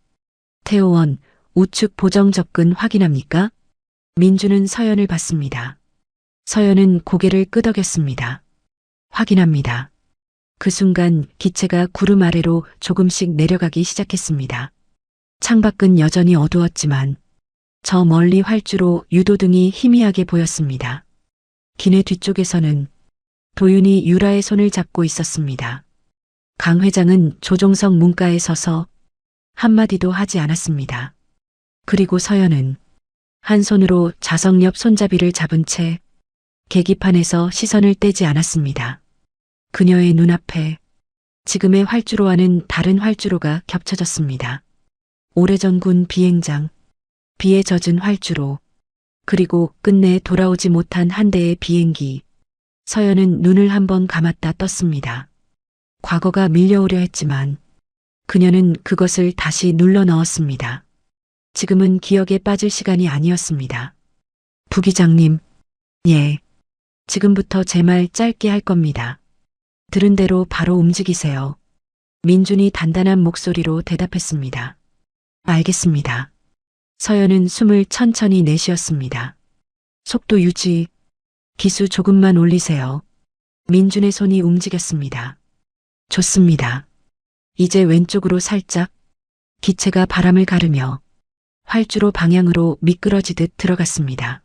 태호원, 우측 보정 접근 확인합니까? 민주는 서연을 봤습니다. 서연은 고개를 끄덕였습니다. 확인합니다. 그 순간 기체가 구름 아래로 조금씩 내려가기 시작했습니다. 창밖은 여전히 어두웠지만 저 멀리 활주로 유도등이 희미하게 보였습니다. 기내 뒤쪽에서는 도윤이 유라의 손을 잡고 있었습니다. 강 회장은 조종석 문가에 서서 한마디도 하지 않았습니다. 그리고 서연은 한 손으로 좌석 옆 손잡이를 잡은 채 계기판에서 시선을 떼지 않았습니다. 그녀의 눈앞에 지금의 활주로와는 다른 활주로가 겹쳐졌습니다. 오래전 군 비행장, 비에 젖은 활주로, 그리고 끝내 돌아오지 못한 한 대의 비행기. 서연은 눈을 한번 감았다 떴습니다. 과거가 밀려오려 했지만 그녀는 그것을 다시 눌러 넣었습니다. 지금은 기억에 빠질 시간이 아니었습니다. 부기장님, 예. 지금부터 제 말 짧게 할 겁니다. 들은 대로 바로 움직이세요. 민준이 단단한 목소리로 대답했습니다. 알겠습니다. 서연은 숨을 천천히 내쉬었습니다. 속도 유지, 기수 조금만 올리세요. 민준의 손이 움직였습니다. 좋습니다. 이제 왼쪽으로 살짝. 기체가 바람을 가르며 활주로 방향으로 미끄러지듯 들어갔습니다.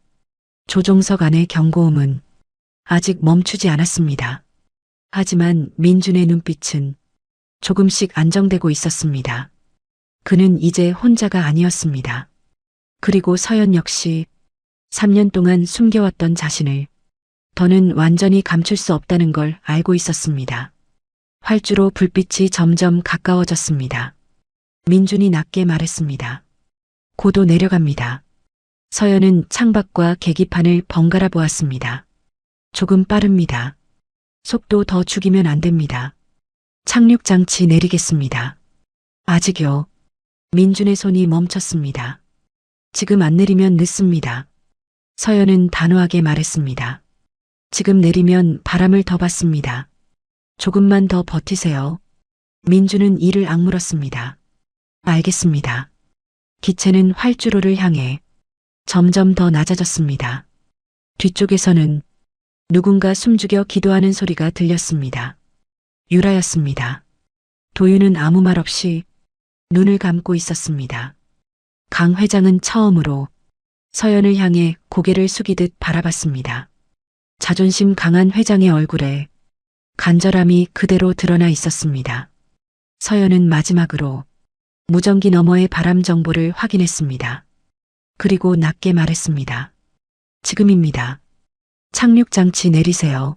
조종석 안의 경고음은 아직 멈추지 않았습니다. 하지만 민준의 눈빛은 조금씩 안정되고 있었습니다. 그는 이제 혼자가 아니었습니다. 그리고 서연 역시 3년 동안 숨겨왔던 자신을 더는 완전히 감출 수 없다는 걸 알고 있었습니다. 활주로 불빛이 점점 가까워졌습니다. 민준이 낮게 말했습니다. 고도 내려갑니다. 서연은 창밖과 계기판을 번갈아 보았습니다. 조금 빠릅니다. 속도 더 죽이면 안 됩니다. 착륙 장치 내리겠습니다. 아직요. 민준의 손이 멈췄습니다. 지금 안 내리면 늦습니다. 서연은 단호하게 말했습니다. 지금 내리면 바람을 더 받습니다. 조금만 더 버티세요. 민준은 이를 악물었습니다. 알겠습니다. 기체는 활주로를 향해 점점 더 낮아졌습니다. 뒤쪽에서는 누군가 숨죽여 기도하는 소리가 들렸습니다. 유라였습니다. 도윤은 아무 말 없이 눈을 감고 있었습니다. 강 회장은 처음으로 서연을 향해 고개를 숙이듯 바라봤습니다. 자존심 강한 회장의 얼굴에 간절함이 그대로 드러나 있었습니다. 서연은 마지막으로 무전기 너머의 바람 정보를 확인했습니다. 그리고 낮게 말했습니다. 지금입니다. 착륙장치 내리세요.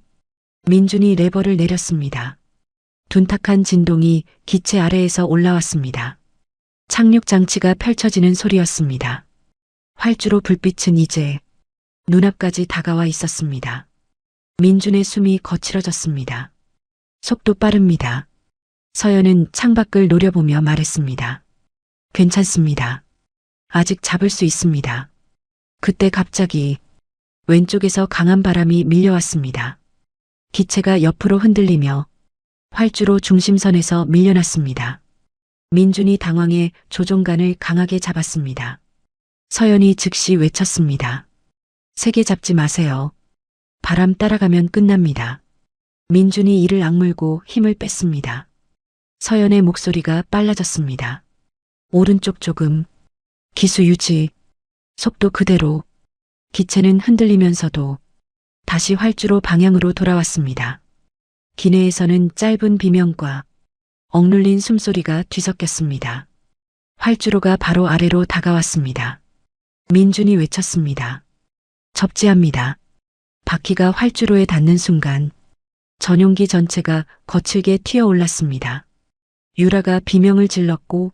민준이 레버를 내렸습니다. 둔탁한 진동이 기체 아래에서 올라왔습니다. 착륙장치가 펼쳐지는 소리였습니다. 활주로 불빛은 이제 눈앞까지 다가와 있었습니다. 민준의 숨이 거칠어졌습니다. 속도 빠릅니다. 서연은 창밖을 노려보며 말했습니다. 괜찮습니다. 아직 잡을 수 있습니다. 그때 갑자기 왼쪽에서 강한 바람이 밀려왔습니다. 기체가 옆으로 흔들리며 활주로 중심선에서 밀려났습니다. 민준이 당황해 조종간을 강하게 잡았습니다. 서연이 즉시 외쳤습니다. 세게 잡지 마세요. 바람 따라가면 끝납니다. 민준이 이를 악물고 힘을 뺐습니다. 서연의 목소리가 빨라졌습니다. 오른쪽 조금, 기수 유지, 속도 그대로. 기체는 흔들리면서도 다시 활주로 방향으로 돌아왔습니다. 기내에서는 짧은 비명과 억눌린 숨소리가 뒤섞였습니다. 활주로가 바로 아래로 다가왔습니다. 민준이 외쳤습니다. 접지합니다. 바퀴가 활주로에 닿는 순간 전용기 전체가 거칠게 튀어올랐습니다. 유라가 비명을 질렀고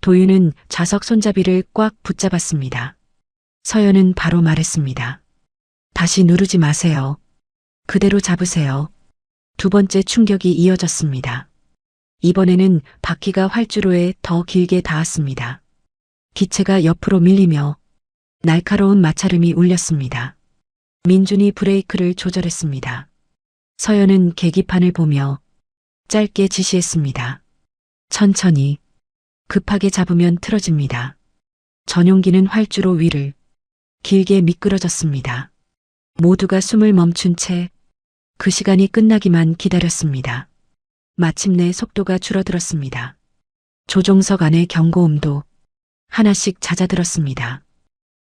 도윤은 좌석 손잡이를 꽉 붙잡았습니다. 서연은 바로 말했습니다. 다시 누르지 마세요. 그대로 잡으세요. 두 번째 충격이 이어졌습니다. 이번에는 바퀴가 활주로에 더 길게 닿았습니다. 기체가 옆으로 밀리며 날카로운 마찰음이 울렸습니다. 민준이 브레이크를 조절했습니다. 서연은 계기판을 보며 짧게 지시했습니다. 천천히, 급하게 잡으면 틀어집니다. 전용기는 활주로 위를 길게 미끄러졌습니다. 모두가 숨을 멈춘 채 그 시간이 끝나기만 기다렸습니다. 마침내 속도가 줄어들었습니다. 조종석 안의 경고음도 하나씩 잦아들었습니다.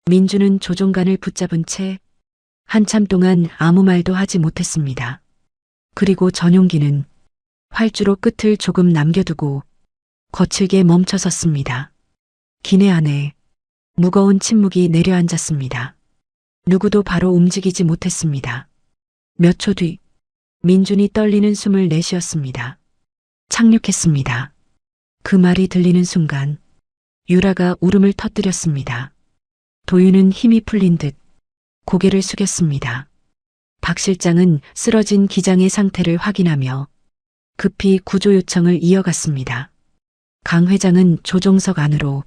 민주는 조종관을 붙잡은 채 한참 동안 아무 말도 하지 못했습니다. 그리고 전용기는 활주로 끝을 조금 남겨두고 거칠게 멈춰섰습니다. 기내 안에 무거운 침묵이 내려앉았습니다. 누구도 바로 움직이지 못했습니다. 몇 초 뒤 민준이 떨리는 숨을 내쉬었습니다. 착륙했습니다. 그 말이 들리는 순간 유라가 울음을 터뜨렸습니다. 도윤은 힘이 풀린 듯 고개를 숙였습니다. 박 실장은 쓰러진 기장의 상태를 확인하며 급히 구조 요청을 이어갔습니다. 강 회장은 조종석 안으로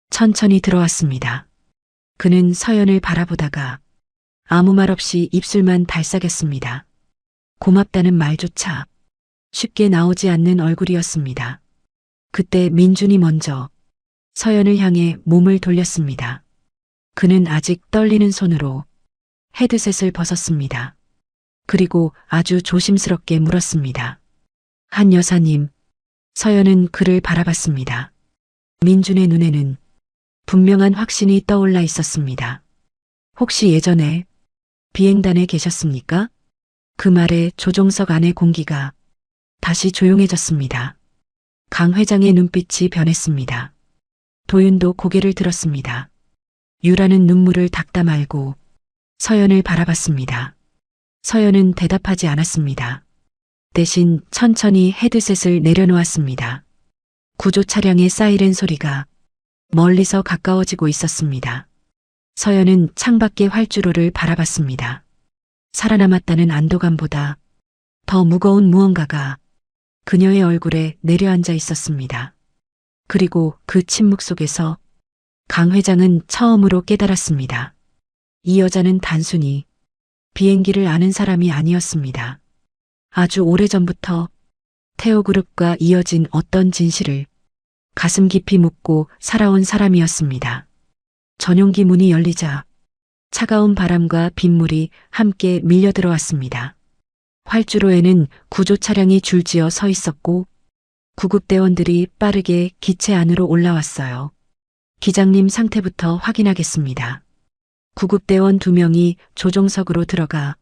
천천히 들어왔습니다. 그는 서연을 바라보다가 아무 말 없이 입술만 달싹였습니다. 고맙다는 말조차 쉽게 나오지 않는 얼굴이었습니다. 그때 민준이 먼저 서연을 향해 몸을 돌렸습니다. 그는 아직 떨리는 손으로 헤드셋을 벗었습니다. 그리고 아주 조심스럽게 물었습니다. 한 여사님, 서연은 그를 바라봤습니다. 민준의 눈에는 분명한 확신이 떠올라 있었습니다. 혹시 예전에 비행단에 계셨습니까? 그 말에 조종석 안의 공기가 다시 조용해졌습니다. 강 회장의 눈빛이 변했습니다. 도윤도 고개를 들었습니다. 유라는 눈물을 닦다 말고 서연을 바라봤습니다. 서연은 대답하지 않았습니다. 대신 천천히 헤드셋을 내려놓았습니다. 구조 차량의 사이렌 소리가 멀리서 가까워지고 있었습니다. 서연은 창밖의 활주로를 바라봤습니다. 살아남았다는 안도감보다 더 무거운 무언가가 그녀의 얼굴에 내려앉아 있었습니다. 그리고 그 침묵 속에서 강 회장은 처음으로 깨달았습니다. 이 여자는 단순히 비행기를 아는 사람이 아니었습니다. 아주 오래전부터 테오그룹과 이어진 어떤 진실을 가슴 깊이 묻고 살아온 사람이었습니다. 전용기 문이 열리자 차가운 바람과 빗물이 함께 밀려 들어왔습니다. 활주로에는 구조 차량이 줄지어 서 있었고 구급대원들이 빠르게 기체 안으로 올라왔어요. 기장님 상태부터 확인하겠습니다. 구급대원 2명이 조종석으로 들어가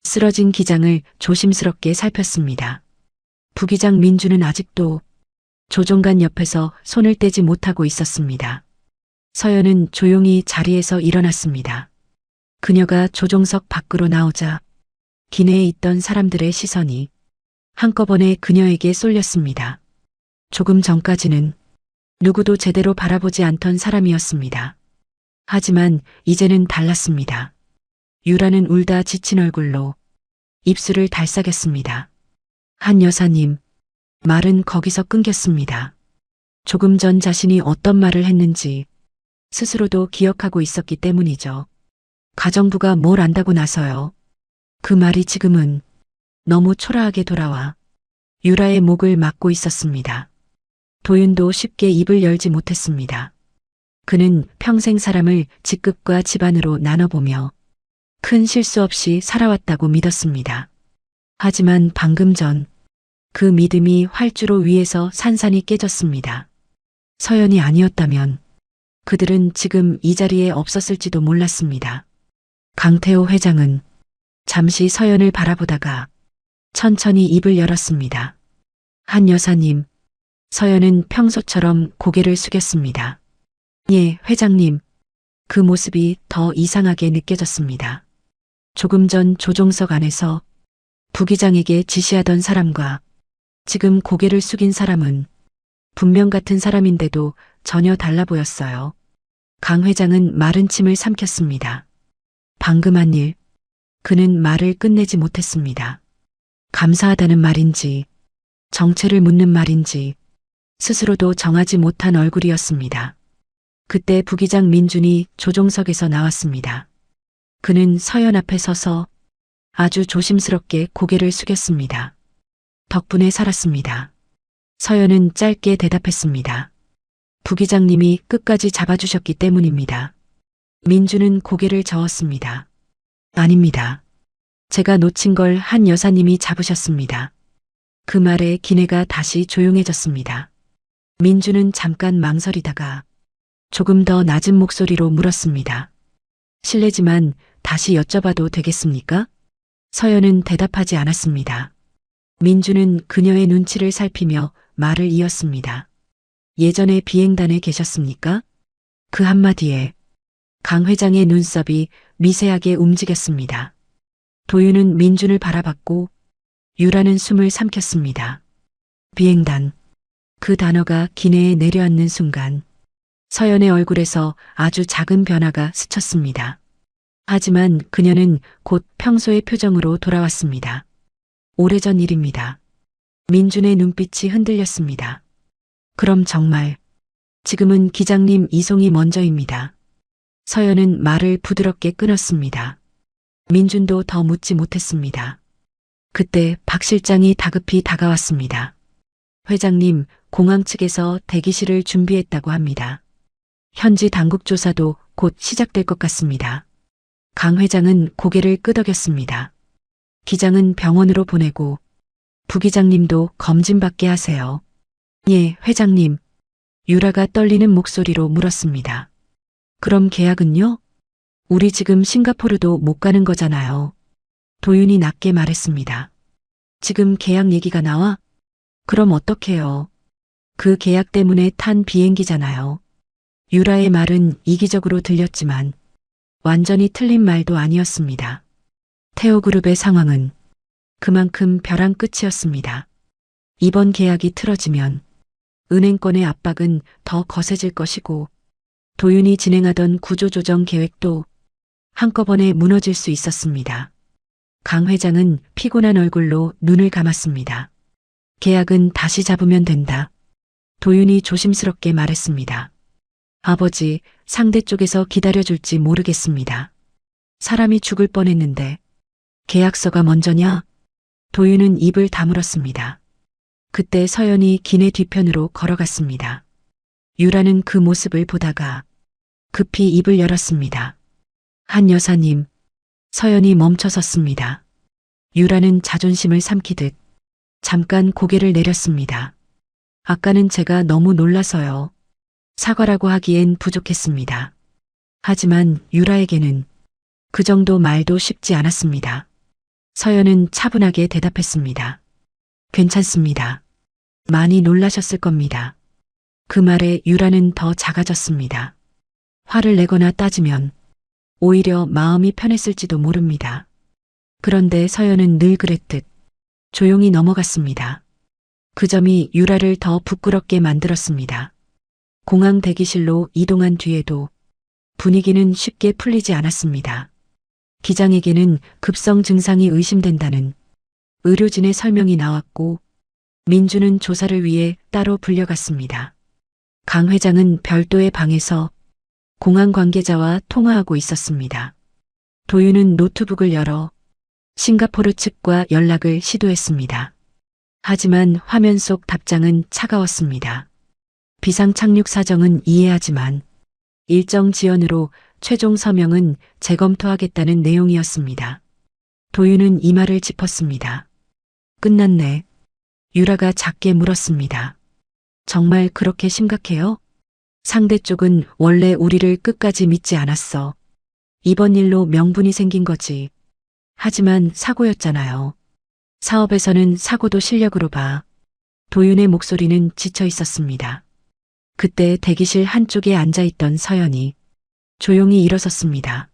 쓰러진 기장을 조심스럽게 살폈습니다. 부기장 민주는 아직도 조종관 옆에서 손을 떼지 못하고 있었습니다. 서연은 조용히 자리에서 일어났습니다. 그녀가 조종석 밖으로 나오자 기내에 있던 사람들의 시선이 한꺼번에 그녀에게 쏠렸습니다. 조금 전까지는 누구도 제대로 바라보지 않던 사람이었습니다. 하지만 이제는 달랐습니다. 유라는 울다 지친 얼굴로 입술을 달싹였습니다. 한 여사님, 말은 거기서 끊겼습니다. 조금 전 자신이 어떤 말을 했는지 스스로도 기억하고 있었기 때문이죠. 가정부가 뭘 안다고 나서요. 그 말이 지금은 너무 초라하게 돌아와 유라의 목을 막고 있었습니다. 도윤도 쉽게 입을 열지 못했습니다. 그는 평생 사람을 직급과 집안으로 나눠보며 큰 실수 없이 살아왔다고 믿었습니다. 하지만 방금 전 그 믿음이 활주로 위에서 산산이 깨졌습니다. 서연이 아니었다면 그들은 지금 이 자리에 없었을지도 몰랐습니다. 강태호 회장은 잠시 서연을 바라보다가 천천히 입을 열었습니다. 한 여사님, 서연은 평소처럼 고개를 숙였습니다. 예, 회장님. 그 모습이 더 이상하게 느껴졌습니다. 조금 전 조종석 안에서 부기장에게 지시하던 사람과 지금 고개를 숙인 사람은 분명 같은 사람인데도 전혀 달라 보였어요. 강 회장은 마른 침을 삼켰습니다. 방금 한 일, 그는 말을 끝내지 못했습니다. 감사하다는 말인지, 정체를 묻는 말인지, 스스로도 정하지 못한 얼굴이었습니다. 그때 부기장 민준이 조종석에서 나왔습니다. 그는 서연 앞에 서서 아주 조심스럽게 고개를 숙였습니다. 덕분에 살았습니다. 서연은 짧게 대답했습니다. 부기장님이 끝까지 잡아주셨기 때문입니다. 민준은 고개를 저었습니다. 아닙니다. 제가 놓친 걸 한 여사님이 잡으셨습니다. 그 말에 기내가 다시 조용해졌습니다. 민준은 잠깐 망설이다가 조금 더 낮은 목소리로 물었습니다. 실례지만 다시 여쭤봐도 되겠습니까? 서연은 대답하지 않았습니다. 민준은 그녀의 눈치를 살피며 말을 이었습니다. 예전에 비행단에 계셨습니까? 그 한마디에 강 회장의 눈썹이 미세하게 움직였습니다. 도윤은 민준을 바라봤고 유라는 숨을 삼켰습니다. 비행단. 그 단어가 기내에 내려앉는 순간 서연의 얼굴에서 아주 작은 변화가 스쳤습니다. 하지만 그녀는 곧 평소의 표정으로 돌아왔습니다. 오래전 일입니다. 민준의 눈빛이 흔들렸습니다. 그럼 정말 지금은 기장님 이송이 먼저입니다. 서연은 말을 부드럽게 끊었습니다. 민준도 더 묻지 못했습니다. 그때 박 실장이 다급히 다가왔습니다. 회장님, 공항 측에서 대기실을 준비했다고 합니다. 현지 당국 조사도 곧 시작될 것 같습니다. 강 회장은 고개를 끄덕였습니다. 기장은 병원으로 보내고 부기장님도 검진받게 하세요. 예, 회장님. 유라가 떨리는 목소리로 물었습니다. 그럼 계약은요? 우리 지금 싱가포르도 못 가는 거잖아요. 도윤이 낮게 말했습니다. 지금 계약 얘기가 나와? 그럼 어떡해요? 그 계약 때문에 탄 비행기잖아요. 유라의 말은 이기적으로 들렸지만 완전히 틀린 말도 아니었습니다. 태오그룹의 상황은 그만큼 벼랑 끝이었습니다. 이번 계약이 틀어지면 은행권의 압박은 더 거세질 것이고 도윤이 진행하던 구조조정 계획도 한꺼번에 무너질 수 있었습니다. 강 회장은 피곤한 얼굴로 눈을 감았습니다. 계약은 다시 잡으면 된다. 도윤이 조심스럽게 말했습니다. 아버지, 상대 쪽에서 기다려줄지 모르겠습니다. 사람이 죽을 뻔했는데 계약서가 먼저냐? 도윤은 입을 다물었습니다. 그때 서연이 기내 뒤편으로 걸어갔습니다. 유라는 그 모습을 보다가 급히 입을 열었습니다. 한 여사님, 서연이 멈춰섰습니다. 유라는 자존심을 삼키듯 잠깐 고개를 내렸습니다. 아까는 제가 너무 놀라서요. 사과라고 하기엔 부족했습니다. 하지만 유라에게는 그 정도 말도 쉽지 않았습니다. 서연은 차분하게 대답했습니다. 괜찮습니다. 많이 놀라셨을 겁니다. 그 말에 유라는 더 작아졌습니다. 화를 내거나 따지면 오히려 마음이 편했을지도 모릅니다. 그런데 서연은 늘 그랬듯 조용히 넘어갔습니다. 그 점이 유라를 더 부끄럽게 만들었습니다. 공항 대기실로 이동한 뒤에도 분위기는 쉽게 풀리지 않았습니다. 기장에게는 급성 증상이 의심된다는 의료진의 설명이 나왔고 민주는 조사를 위해 따로 불려갔습니다. 강 회장은 별도의 방에서 공항 관계자와 통화하고 있었습니다. 도윤은 노트북을 열어 싱가포르 측과 연락을 시도했습니다. 하지만 화면 속 답장은 차가웠습니다. 비상 착륙 사정은 이해하지만 일정 지연으로 최종 서명은 재검토하겠다는 내용이었습니다. 도윤은 이마를 짚었습니다. 끝났네. 유라가 작게 물었습니다. 정말 그렇게 심각해요? 상대 쪽은 원래 우리를 끝까지 믿지 않았어. 이번 일로 명분이 생긴 거지. 하지만 사고였잖아요. 사업에서는 사고도 실력으로 봐. 도윤의 목소리는 지쳐 있었습니다. 그때 대기실 한쪽에 앉아있던 서연이 조용히 일어섰습니다.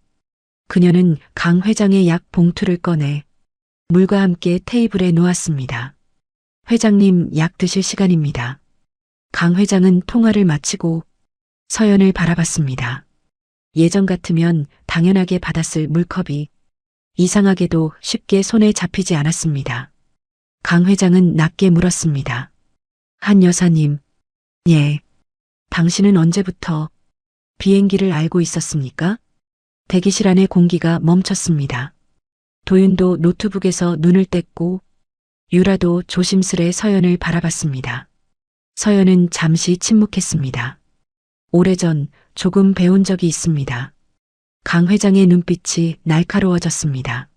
그녀는 강 회장의 약 봉투를 꺼내 물과 함께 테이블에 놓았습니다. 회장님, 약 드실 시간입니다. 강 회장은 통화를 마치고 서연을 바라봤습니다. 예전 같으면 당연하게 받았을 물컵이 이상하게도 쉽게 손에 잡히지 않았습니다. 강 회장은 낮게 물었습니다. 한 여사님, 예. 당신은 언제부터 비행기를 알고 있었습니까? 대기실 안의 공기가 멈췄습니다. 도윤도 노트북에서 눈을 뗐고 유라도 조심스레 서연을 바라봤습니다. 서연은 잠시 침묵했습니다. 오래전 조금 배운 적이 있습니다. 강 회장의 눈빛이 날카로워졌습니다.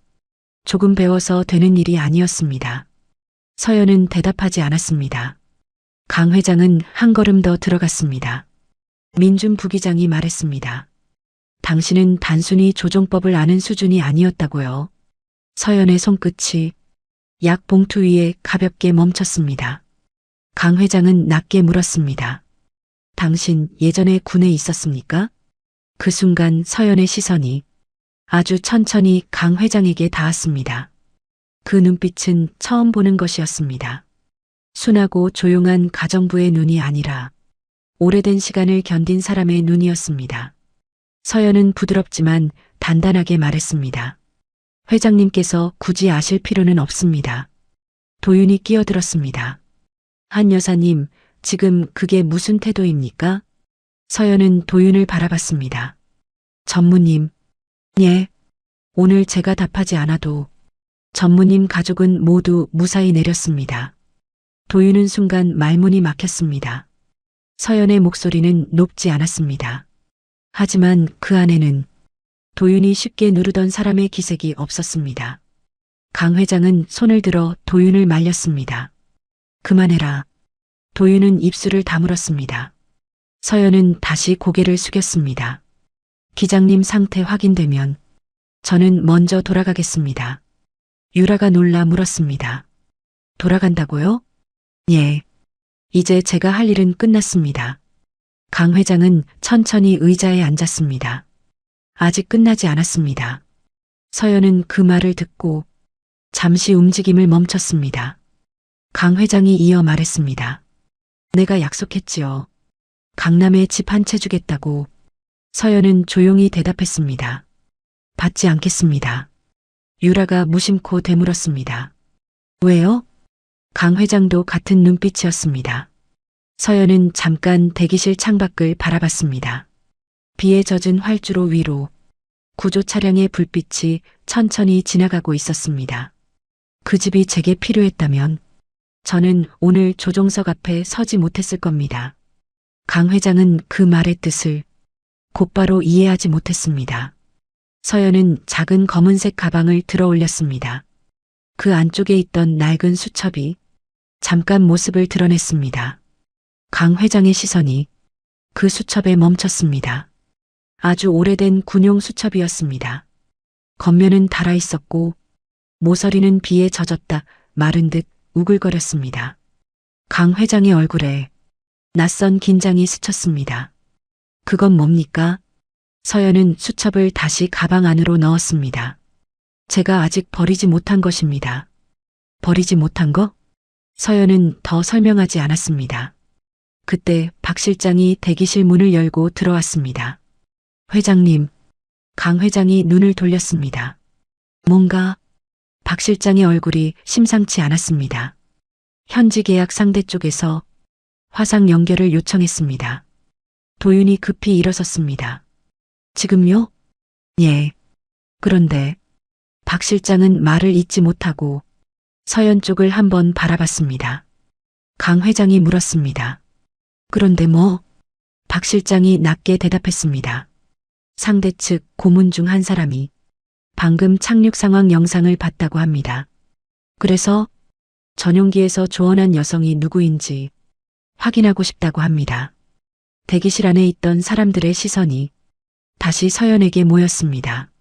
조금 배워서 되는 일이 아니었습니다. 서연은 대답하지 않았습니다. 강 회장은 한 걸음 더 들어갔습니다. 민준 부기장이 말했습니다. 당신은 단순히 조종법을 아는 수준이 아니었다고요. 서연의 손끝이 약 봉투 위에 가볍게 멈췄습니다. 강 회장은 낮게 물었습니다. 당신 예전에 군에 있었습니까? 그 순간 서연의 시선이 아주 천천히 강 회장에게 닿았습니다. 그 눈빛은 처음 보는 것이었습니다. 순하고 조용한 가정부의 눈이 아니라 오래된 시간을 견딘 사람의 눈이었습니다. 서연은 부드럽지만 단단하게 말했습니다. 회장님께서 굳이 아실 필요는 없습니다. 도윤이 끼어들었습니다. 한 여사님, 지금 그게 무슨 태도입니까? 서연은 도윤을 바라봤습니다. 전무님, 예. 오늘 제가 답하지 않아도 전무님 가족은 모두 무사히 내렸습니다. 도윤은 순간 말문이 막혔습니다. 서연의 목소리는 높지 않았습니다. 하지만 그 안에는 도윤이 쉽게 누르던 사람의 기색이 없었습니다. 강 회장은 손을 들어 도윤을 말렸습니다. 그만해라. 도윤은 입술을 다물었습니다. 서연은 다시 고개를 숙였습니다. 기장님 상태 확인되면 저는 먼저 돌아가겠습니다. 유라가 놀라 물었습니다. 돌아간다고요? 예. 이제 제가 할 일은 끝났습니다. 강 회장은 천천히 의자에 앉았습니다. 아직 끝나지 않았습니다. 서연은 그 말을 듣고 잠시 움직임을 멈췄습니다. 강 회장이 이어 말했습니다. 내가 약속했지요. 강남에 집 한 채 주겠다고. 서연은 조용히 대답했습니다. 받지 않겠습니다. 유라가 무심코 되물었습니다. 왜요? 강 회장도 같은 눈빛이었습니다. 서연은 잠깐 대기실 창밖을 바라봤습니다. 비에 젖은 활주로 위로 구조 차량의 불빛이 천천히 지나가고 있었습니다. 그 집이 제게 필요했다면 저는 오늘 조종석 앞에 서지 못했을 겁니다. 강 회장은 그 말의 뜻을 곧바로 이해하지 못했습니다. 서연은 작은 검은색 가방을 들어 올렸습니다. 그 안쪽에 있던 낡은 수첩이 잠깐 모습을 드러냈습니다. 강 회장의 시선이 그 수첩에 멈췄습니다. 아주 오래된 군용 수첩이었습니다. 겉면은 닳아 있었고 모서리는 비에 젖었다 마른 듯 우글거렸습니다. 강 회장의 얼굴에 낯선 긴장이 스쳤습니다. 그건 뭡니까? 서연은 수첩을 다시 가방 안으로 넣었습니다. 제가 아직 버리지 못한 것입니다. 버리지 못한 거? 서연은 더 설명하지 않았습니다. 그때 박 실장이 대기실 문을 열고 들어왔습니다. 회장님, 강 회장이 눈을 돌렸습니다. 뭔가 박 실장의 얼굴이 심상치 않았습니다. 현지 계약 상대 쪽에서 화상 연결을 요청했습니다. 도윤이 급히 일어섰습니다. 지금요? 예. 그런데 박 실장은 말을 잇지 못하고 서연 쪽을 한번 바라봤습니다. 강 회장이 물었습니다. 그런데 뭐? 박 실장이 낮게 대답했습니다. 상대 측 고문 중 한 사람이 방금 착륙 상황 영상을 봤다고 합니다. 그래서 전용기에서 조언한 여성이 누구인지 확인하고 싶다고 합니다. 대기실 안에 있던 사람들의 시선이 다시 서연에게 모였습니다.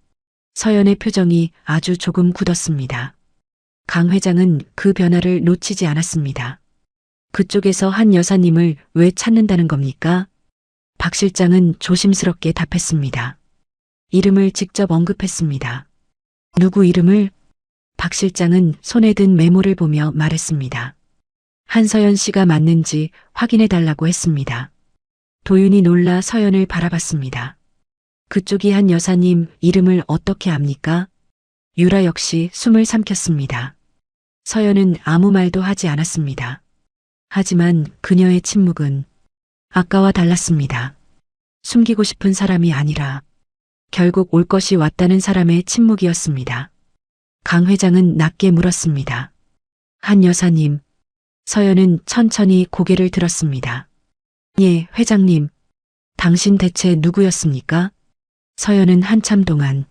서연의 표정이 아주 조금 굳었습니다. 강 회장은 그 변화를 놓치지 않았습니다. 그쪽에서 한 여사님을 왜 찾는다는 겁니까? 박 실장은 조심스럽게 답했습니다. 이름을 직접 언급했습니다. 누구 이름을? 박 실장은 손에 든 메모를 보며 말했습니다. 한서연 씨가 맞는지 확인해 달라고 했습니다. 도윤이 놀라 서연을 바라봤습니다. 그쪽이 한 여사님 이름을 어떻게 압니까? 유라 역시 숨을 삼켰습니다. 서연은 아무 말도 하지 않았습니다. 하지만 그녀의 침묵은 아까와 달랐습니다. 숨기고 싶은 사람이 아니라 결국 올 것이 왔다는 사람의 침묵이었습니다. 강 회장은 낮게 물었습니다. 한 여사님. 서연은 천천히 고개를 들었습니다. 예, 회장님. 당신 대체 누구였습니까? 서연은 한참 동안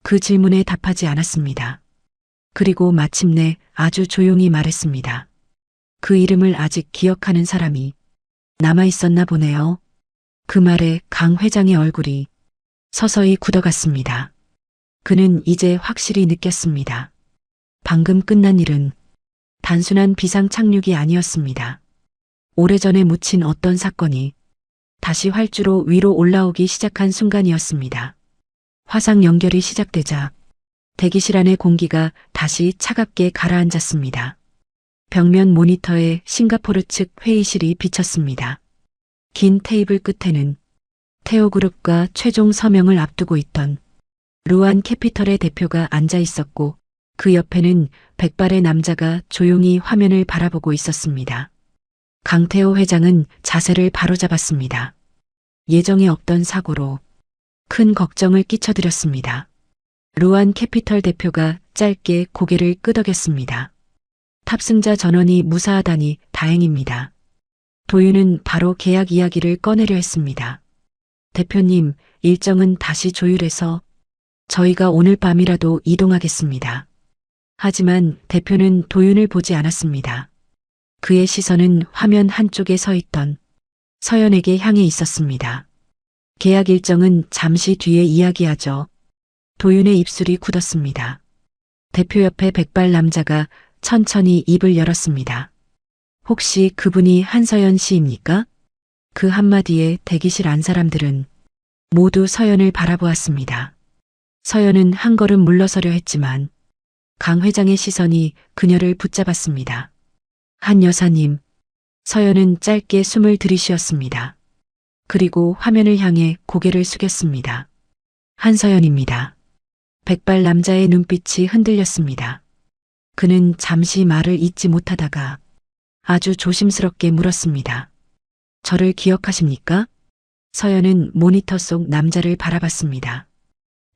그 질문에 답하지 않았습니다. 그리고 마침내 아주 조용히 말했습니다. 그 이름을 아직 기억하는 사람이 남아 있었나 보네요. 그 말에 강 회장의 얼굴이 서서히 굳어갔습니다. 그는 이제 확실히 느꼈습니다. 방금 끝난 일은 단순한 비상 착륙이 아니었습니다. 오래전에 묻힌 어떤 사건이 다시 활주로 위로 올라오기 시작한 순간이었습니다. 화상 연결이 시작되자 대기실 안의 공기가 다시 차갑게 가라앉았습니다. 벽면 모니터에 싱가포르 측 회의실이 비쳤습니다. 긴 테이블 끝에는 테오그룹과 최종 서명을 앞두고 있던 루안 캐피털의 대표가 앉아 있었고 그 옆에는 백발의 남자가 조용히 화면을 바라보고 있었습니다. 강태호 회장은 자세를 바로잡았습니다. 예정에 없던 사고로 큰 걱정을 끼쳐드렸습니다. 루안 캐피털 대표가 짧게 고개를 끄덕였습니다. 탑승자 전원이 무사하다니 다행입니다. 도윤은 바로 계약 이야기를 꺼내려 했습니다. 대표님, 일정은 다시 조율해서 저희가 오늘 밤이라도 이동하겠습니다. 하지만 대표는 도윤을 보지 않았습니다. 그의 시선은 화면 한쪽에 서 있던 서연에게 향해 있었습니다. 계약 일정은 잠시 뒤에 이야기하죠. 도윤의 입술이 굳었습니다. 대표 옆에 백발 남자가 천천히 입을 열었습니다. 혹시 그분이 한서연 씨입니까? 그 한마디에 대기실 안 사람들은 모두 서연을 바라보았습니다. 서연은 한 걸음 물러서려 했지만 강 회장의 시선이 그녀를 붙잡았습니다. 한 여사님. 서연은 짧게 숨을 들이쉬었습니다. 그리고 화면을 향해 고개를 숙였습니다. 한서연입니다. 백발 남자의 눈빛이 흔들렸습니다. 그는 잠시 말을 잇지 못하다가 아주 조심스럽게 물었습니다. 저를 기억하십니까? 서연은 모니터 속 남자를 바라봤습니다.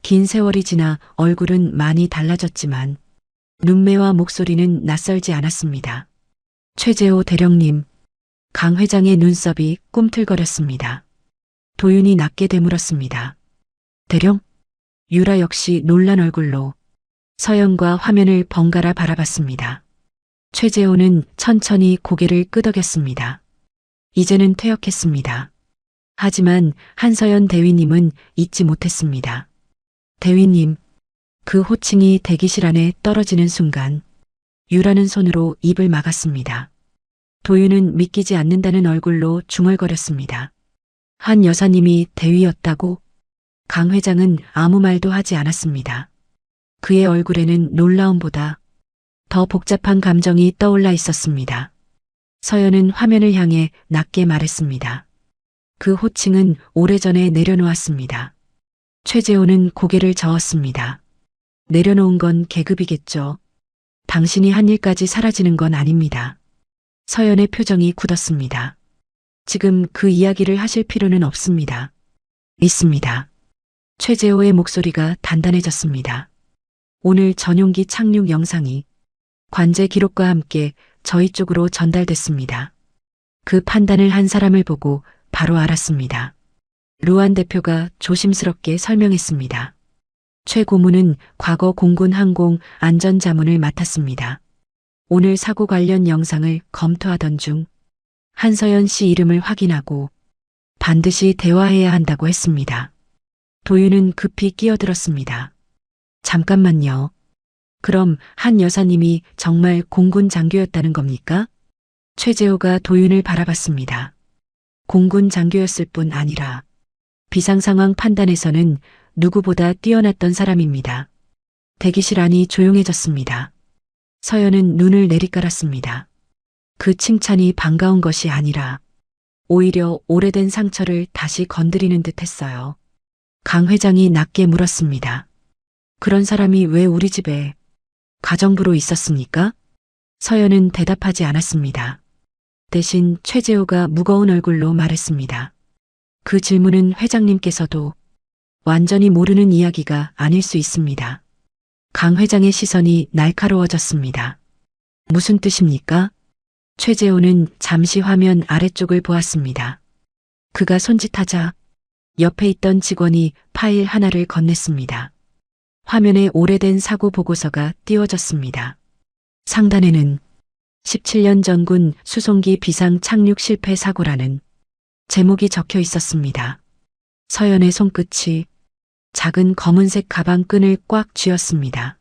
긴 세월이 지나 얼굴은 많이 달라졌지만 눈매와 목소리는 낯설지 않았습니다. 최재호 대령님. 강 회장의 눈썹이 꿈틀거렸습니다. 도윤이 낮게 되물었습니다. 대령? 유라 역시 놀란 얼굴로 서연과 화면을 번갈아 바라봤습니다. 최재호는 천천히 고개를 끄덕였습니다. 이제는 퇴역했습니다. 하지만 한서연 대위님은 잊지 못했습니다. 대위님, 그 호칭이 대기실 안에 떨어지는 순간 유라는 손으로 입을 막았습니다. 도윤은 믿기지 않는다는 얼굴로 중얼거렸습니다. 한 여사님이 대위였다고? 강 회장은 아무 말도 하지 않았습니다. 그의 얼굴에는 놀라움보다 더 복잡한 감정이 떠올라 있었습니다. 서연은 화면을 향해 낮게 말했습니다. 그 호칭은 오래전에 내려놓았습니다. 최재호는 고개를 저었습니다. 내려놓은 건 계급이겠죠. 당신이 한 일까지 사라지는 건 아닙니다. 서연의 표정이 굳었습니다. 지금 그 이야기를 하실 필요는 없습니다. 있습니다. 최재호의 목소리가 단단해졌습니다. 오늘 전용기 착륙 영상이 관제 기록과 함께 저희 쪽으로 전달됐습니다. 그 판단을 한 사람을 보고 바로 알았습니다. 루안 대표가 조심스럽게 설명했습니다. 최 고문은 과거 공군 항공 안전자문을 맡았습니다. 오늘 사고 관련 영상을 검토하던 중 한서연 씨 이름을 확인하고 반드시 대화해야 한다고 했습니다. 도윤은 급히 끼어들었습니다. 잠깐만요. 그럼 한 여사님이 정말 공군 장교였다는 겁니까? 최재호가 도윤을 바라봤습니다. 공군 장교였을 뿐 아니라 비상상황 판단에서는 누구보다 뛰어났던 사람입니다. 대기실 안이 조용해졌습니다. 서연은 눈을 내리깔았습니다. 그 칭찬이 반가운 것이 아니라 오히려 오래된 상처를 다시 건드리는 듯 했어요. 강 회장이 낮게 물었습니다. 그런 사람이 왜 우리 집에 가정부로 있었습니까? 서연은 대답하지 않았습니다. 대신 최재호가 무거운 얼굴로 말했습니다. 그 질문은 회장님께서도 완전히 모르는 이야기가 아닐 수 있습니다. 강 회장의 시선이 날카로워졌습니다. 무슨 뜻입니까? 최재호는 잠시 화면 아래쪽을 보았습니다. 그가 손짓하자 옆에 있던 직원이 파일 하나를 건넸습니다. 화면에 오래된 사고 보고서가 띄워졌습니다. 상단에는 17년 전군 수송기 비상 착륙 실패 사고라는 제목이 적혀 있었습니다. 서연의 손끝이 작은 검은색 가방 끈을 꽉 쥐었습니다.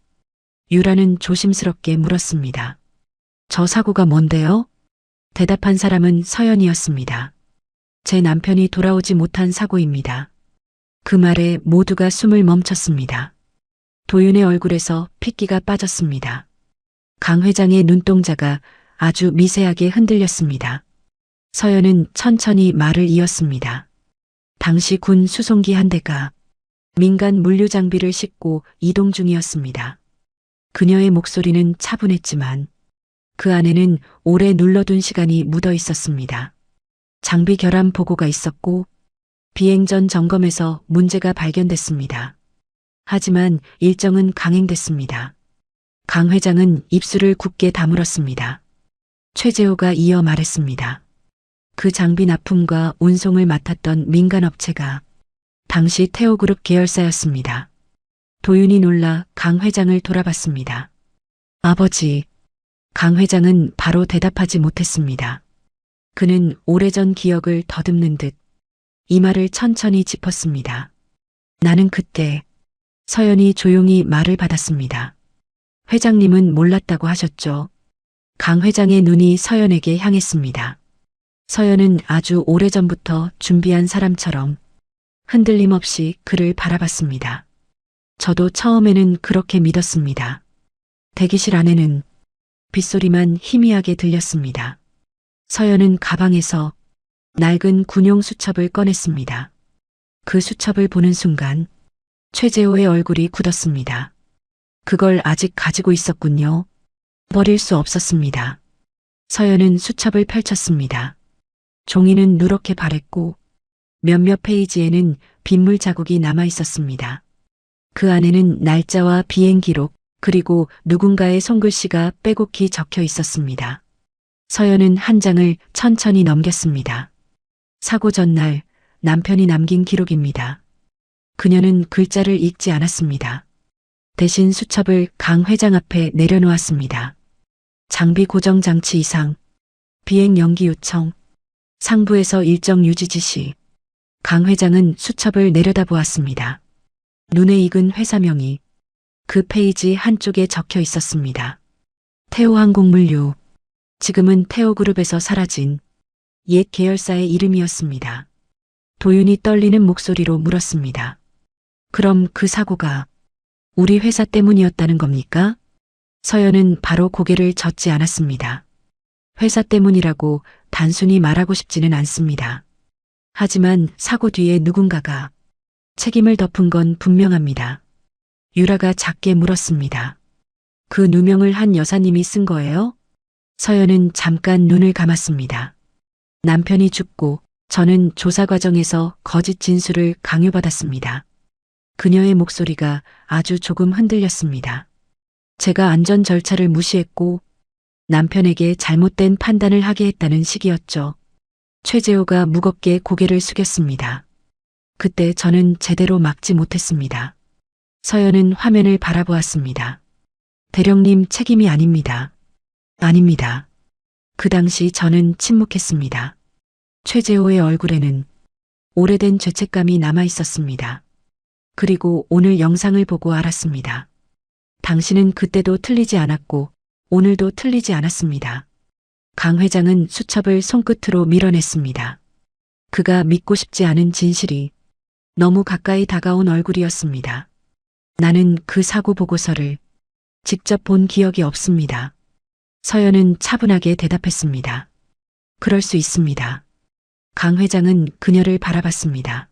유라는 조심스럽게 물었습니다. 저 사고가 뭔데요? 대답한 사람은 서연이었습니다. 제 남편이 돌아오지 못한 사고입니다. 그 말에 모두가 숨을 멈췄습니다. 도윤의 얼굴에서 핏기가 빠졌습니다. 강 회장의 눈동자가 아주 미세하게 흔들렸습니다. 서연은 천천히 말을 이었습니다. 당시 군 수송기 한 대가 민간 물류 장비를 싣고 이동 중이었습니다. 그녀의 목소리는 차분했지만 그 안에는 오래 눌러둔 시간이 묻어 있었습니다. 장비 결함 보고가 있었고 비행 전 점검에서 문제가 발견됐습니다. 하지만 일정은 강행됐습니다. 강 회장은 입술을 굳게 다물었습니다. 최재호가 이어 말했습니다. 그 장비 납품과 운송을 맡았던 민간업체가 당시 태오그룹 계열사였습니다. 도윤이 놀라 강 회장을 돌아봤습니다. 아버지, 강 회장은 바로 대답하지 못했습니다. 그는 오래전 기억을 더듬는 듯 이마를 천천히 짚었습니다. 나는 그때 서연이 조용히 말을 받았습니다. 회장님은 몰랐다고 하셨죠. 강 회장의 눈이 서연에게 향했습니다. 서연은 아주 오래전부터 준비한 사람처럼 흔들림 없이 그를 바라봤습니다. 저도 처음에는 그렇게 믿었습니다. 대기실 안에는 빗소리만 희미하게 들렸습니다. 서연은 가방에서 낡은 군용 수첩을 꺼냈습니다. 그 수첩을 보는 순간 최재호의 얼굴이 굳었습니다. 그걸 아직 가지고 있었군요. 버릴 수 없었습니다. 서연은 수첩을 펼쳤습니다. 종이는 누렇게 바랬고 몇몇 페이지에는 빗물 자국이 남아 있었습니다. 그 안에는 날짜와 비행 기록 그리고 누군가의 손글씨가 빼곡히 적혀 있었습니다. 서연은 한 장을 천천히 넘겼습니다. 사고 전날 남편이 남긴 기록입니다. 그녀는 글자를 읽지 않았습니다. 대신 수첩을 강 회장 앞에 내려놓았습니다. 장비 고정 장치 이상, 비행 연기 요청, 상부에서 일정 유지 지시. 강 회장은 수첩을 내려다보았습니다. 눈에 익은 회사명이 그 페이지 한쪽에 적혀 있었습니다. 태호항공물류. 지금은 태호그룹에서 사라진 옛 계열사의 이름이었습니다. 도윤이 떨리는 목소리로 물었습니다. 그럼 그 사고가 우리 회사 때문이었다는 겁니까? 서연은 바로 고개를 젓지 않았습니다. 회사 때문이라고 단순히 말하고 싶지는 않습니다. 하지만 사고 뒤에 누군가가 책임을 덮은 건 분명합니다. 유라가 작게 물었습니다. 그 누명을 한 여사님이 쓴 거예요? 서연은 잠깐 눈을 감았습니다. 남편이 죽고 저는 조사 과정에서 거짓 진술을 강요받았습니다. 그녀의 목소리가 아주 조금 흔들렸습니다. 제가 안전 절차를 무시했고 남편에게 잘못된 판단을 하게 했다는 시기였죠. 최재호가 무겁게 고개를 숙였습니다. 그때 저는 제대로 막지 못했습니다. 서연은 화면을 바라보았습니다. 대령님 책임이 아닙니다. 아닙니다. 그 당시 저는 침묵했습니다. 최재호의 얼굴에는 오래된 죄책감이 남아 있었습니다. 그리고 오늘 영상을 보고 알았습니다. 당신은 그때도 틀리지 않았고 오늘도 틀리지 않았습니다. 강 회장은 수첩을 손끝으로 밀어냈습니다. 그가 믿고 싶지 않은 진실이 너무 가까이 다가온 얼굴이었습니다. 나는 그 사고 보고서를 직접 본 기억이 없습니다. 서연은 차분하게 대답했습니다. 그럴 수 있습니다. 강 회장은 그녀를 바라봤습니다.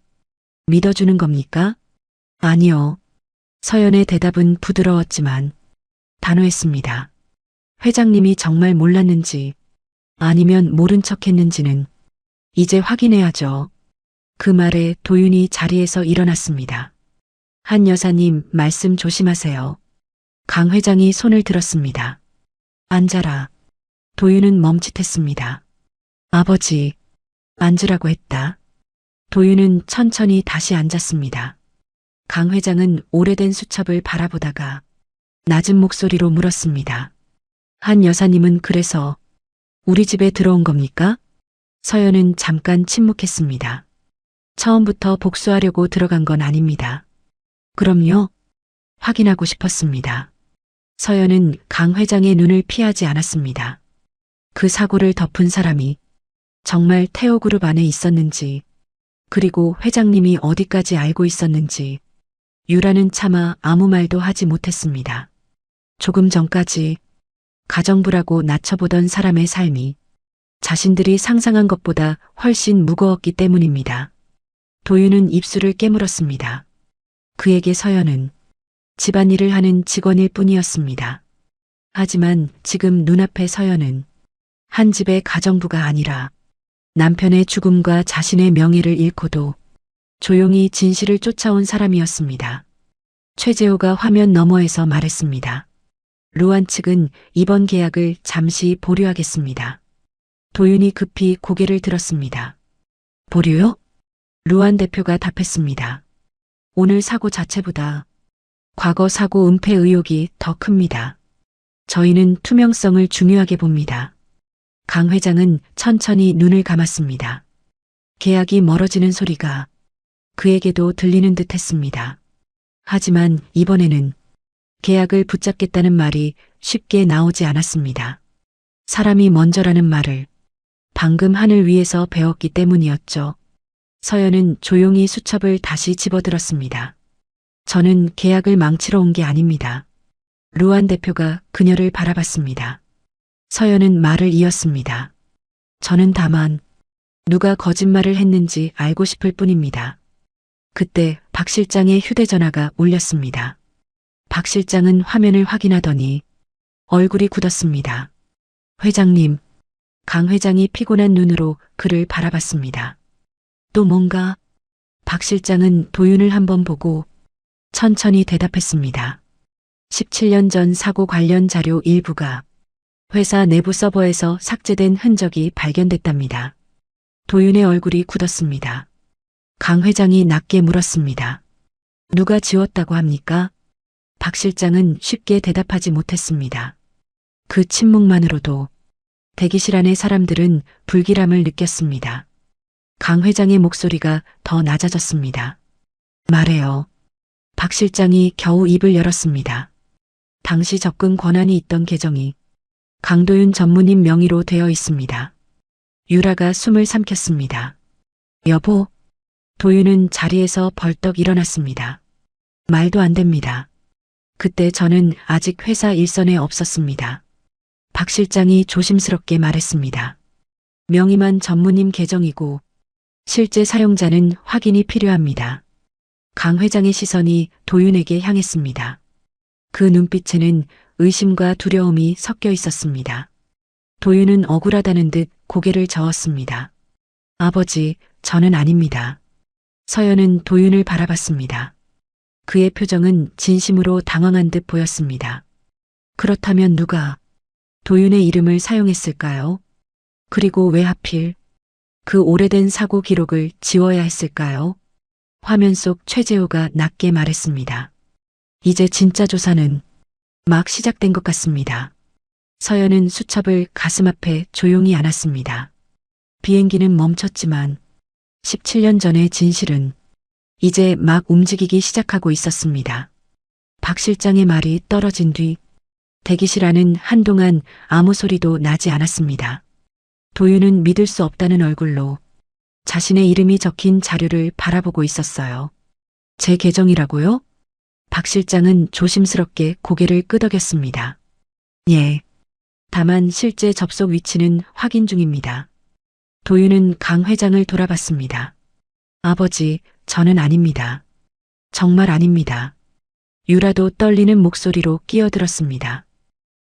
믿어주는 겁니까? 아니요. 서연의 대답은 부드러웠지만 단호했습니다. 회장님이 정말 몰랐는지 아니면 모른 척했는지는 이제 확인해야죠. 그 말에 도윤이 자리에서 일어났습니다. 한 여사님 말씀 조심하세요. 강 회장이 손을 들었습니다. 앉아라. 도윤은 멈칫했습니다. 아버지, 앉으라고 했다. 도윤은 천천히 다시 앉았습니다. 강 회장은 오래된 수첩을 바라보다가 낮은 목소리로 물었습니다. 한 여사님은 그래서 우리 집에 들어온 겁니까? 서연은 잠깐 침묵했습니다. 처음부터 복수하려고 들어간 건 아닙니다. 그럼요. 확인하고 싶었습니다. 서연은 강 회장의 눈을 피하지 않았습니다. 그 사고를 덮은 사람이 정말 태호그룹 안에 있었는지, 그리고 회장님이 어디까지 알고 있었는지, 유라는 차마 아무 말도 하지 못했습니다. 조금 전까지 가정부라고 낮춰보던 사람의 삶이 자신들이 상상한 것보다 훨씬 무거웠기 때문입니다. 도윤은 입술을 깨물었습니다. 그에게 서연은 집안일을 하는 직원일 뿐이었습니다. 하지만 지금 눈앞의 서연은 한 집의 가정부가 아니라 남편의 죽음과 자신의 명예를 잃고도 조용히 진실을 쫓아온 사람이었습니다. 최재호가 화면 너머에서 말했습니다. 루안 측은 이번 계약을 잠시 보류하겠습니다. 도윤이 급히 고개를 들었습니다. 보류요? 루안 대표가 답했습니다. 오늘 사고 자체보다 과거 사고 은폐 의혹이 더 큽니다. 저희는 투명성을 중요하게 봅니다. 강 회장은 천천히 눈을 감았습니다. 계약이 멀어지는 소리가 그에게도 들리는 듯 했습니다. 하지만 이번에는 계약을 붙잡겠다는 말이 쉽게 나오지 않았습니다. 사람이 먼저라는 말을 방금 하늘 위에서 배웠기 때문이었죠. 서연은 조용히 수첩을 다시 집어들었습니다. 저는 계약을 망치러 온 게 아닙니다. 루안 대표가 그녀를 바라봤습니다. 서연은 말을 이었습니다. 저는 다만 누가 거짓말을 했는지 알고 싶을 뿐입니다. 그때 박 실장의 휴대전화가 울렸습니다. 박 실장은 화면을 확인하더니 얼굴이 굳었습니다. 회장님, 강 회장이 피곤한 눈으로 그를 바라봤습니다. 또 뭔가? 박 실장은 도윤을 한번 보고 천천히 대답했습니다. 17년 전 사고 관련 자료 일부가 회사 내부 서버에서 삭제된 흔적이 발견됐답니다. 도윤의 얼굴이 굳었습니다. 강 회장이 낮게 물었습니다. 누가 지웠다고 합니까? 박 실장은 쉽게 대답하지 못했습니다. 그 침묵만으로도 대기실 안의 사람들은 불길함을 느꼈습니다. 강 회장의 목소리가 더 낮아졌습니다. 말해요. 박 실장이 겨우 입을 열었습니다. 당시 접근 권한이 있던 계정이 강도윤 전무님 명의로 되어 있습니다. 유라가 숨을 삼켰습니다. 여보, 도윤은 자리에서 벌떡 일어났습니다. 말도 안 됩니다. 그때 저는 아직 회사 일선에 없었습니다. 박 실장이 조심스럽게 말했습니다. 명의만 전무님 계정이고 실제 사용자는 확인이 필요합니다. 강 회장의 시선이 도윤에게 향했습니다. 그 눈빛에는 의심과 두려움이 섞여 있었습니다. 도윤은 억울하다는 듯 고개를 저었습니다. 아버지, 저는 아닙니다. 서연은 도윤을 바라봤습니다. 그의 표정은 진심으로 당황한 듯 보였습니다. 그렇다면 누가 도윤의 이름을 사용했을까요? 그리고 왜 하필 그 오래된 사고 기록을 지워야 했을까요? 화면 속 최재호가 낮게 말했습니다. 이제 진짜 조사는 막 시작된 것 같습니다. 서연은 수첩을 가슴 앞에 조용히 안았습니다. 비행기는 멈췄지만 17년 전의 진실은 이제 막 움직이기 시작하고 있었습니다. 박 실장의 말이 떨어진 뒤 대기실 안은 한동안 아무 소리도 나지 않았습니다. 도윤은 믿을 수 없다는 얼굴로 자신의 이름이 적힌 자료를 바라보고 있었어요. 제 계정이라고요? 박 실장은 조심스럽게 고개를 끄덕였습니다. 예. 다만 실제 접속 위치는 확인 중입니다. 도윤은 강 회장을 돌아봤습니다. 아버지, 저는 아닙니다. 정말 아닙니다. 유라도 떨리는 목소리로 끼어들었습니다.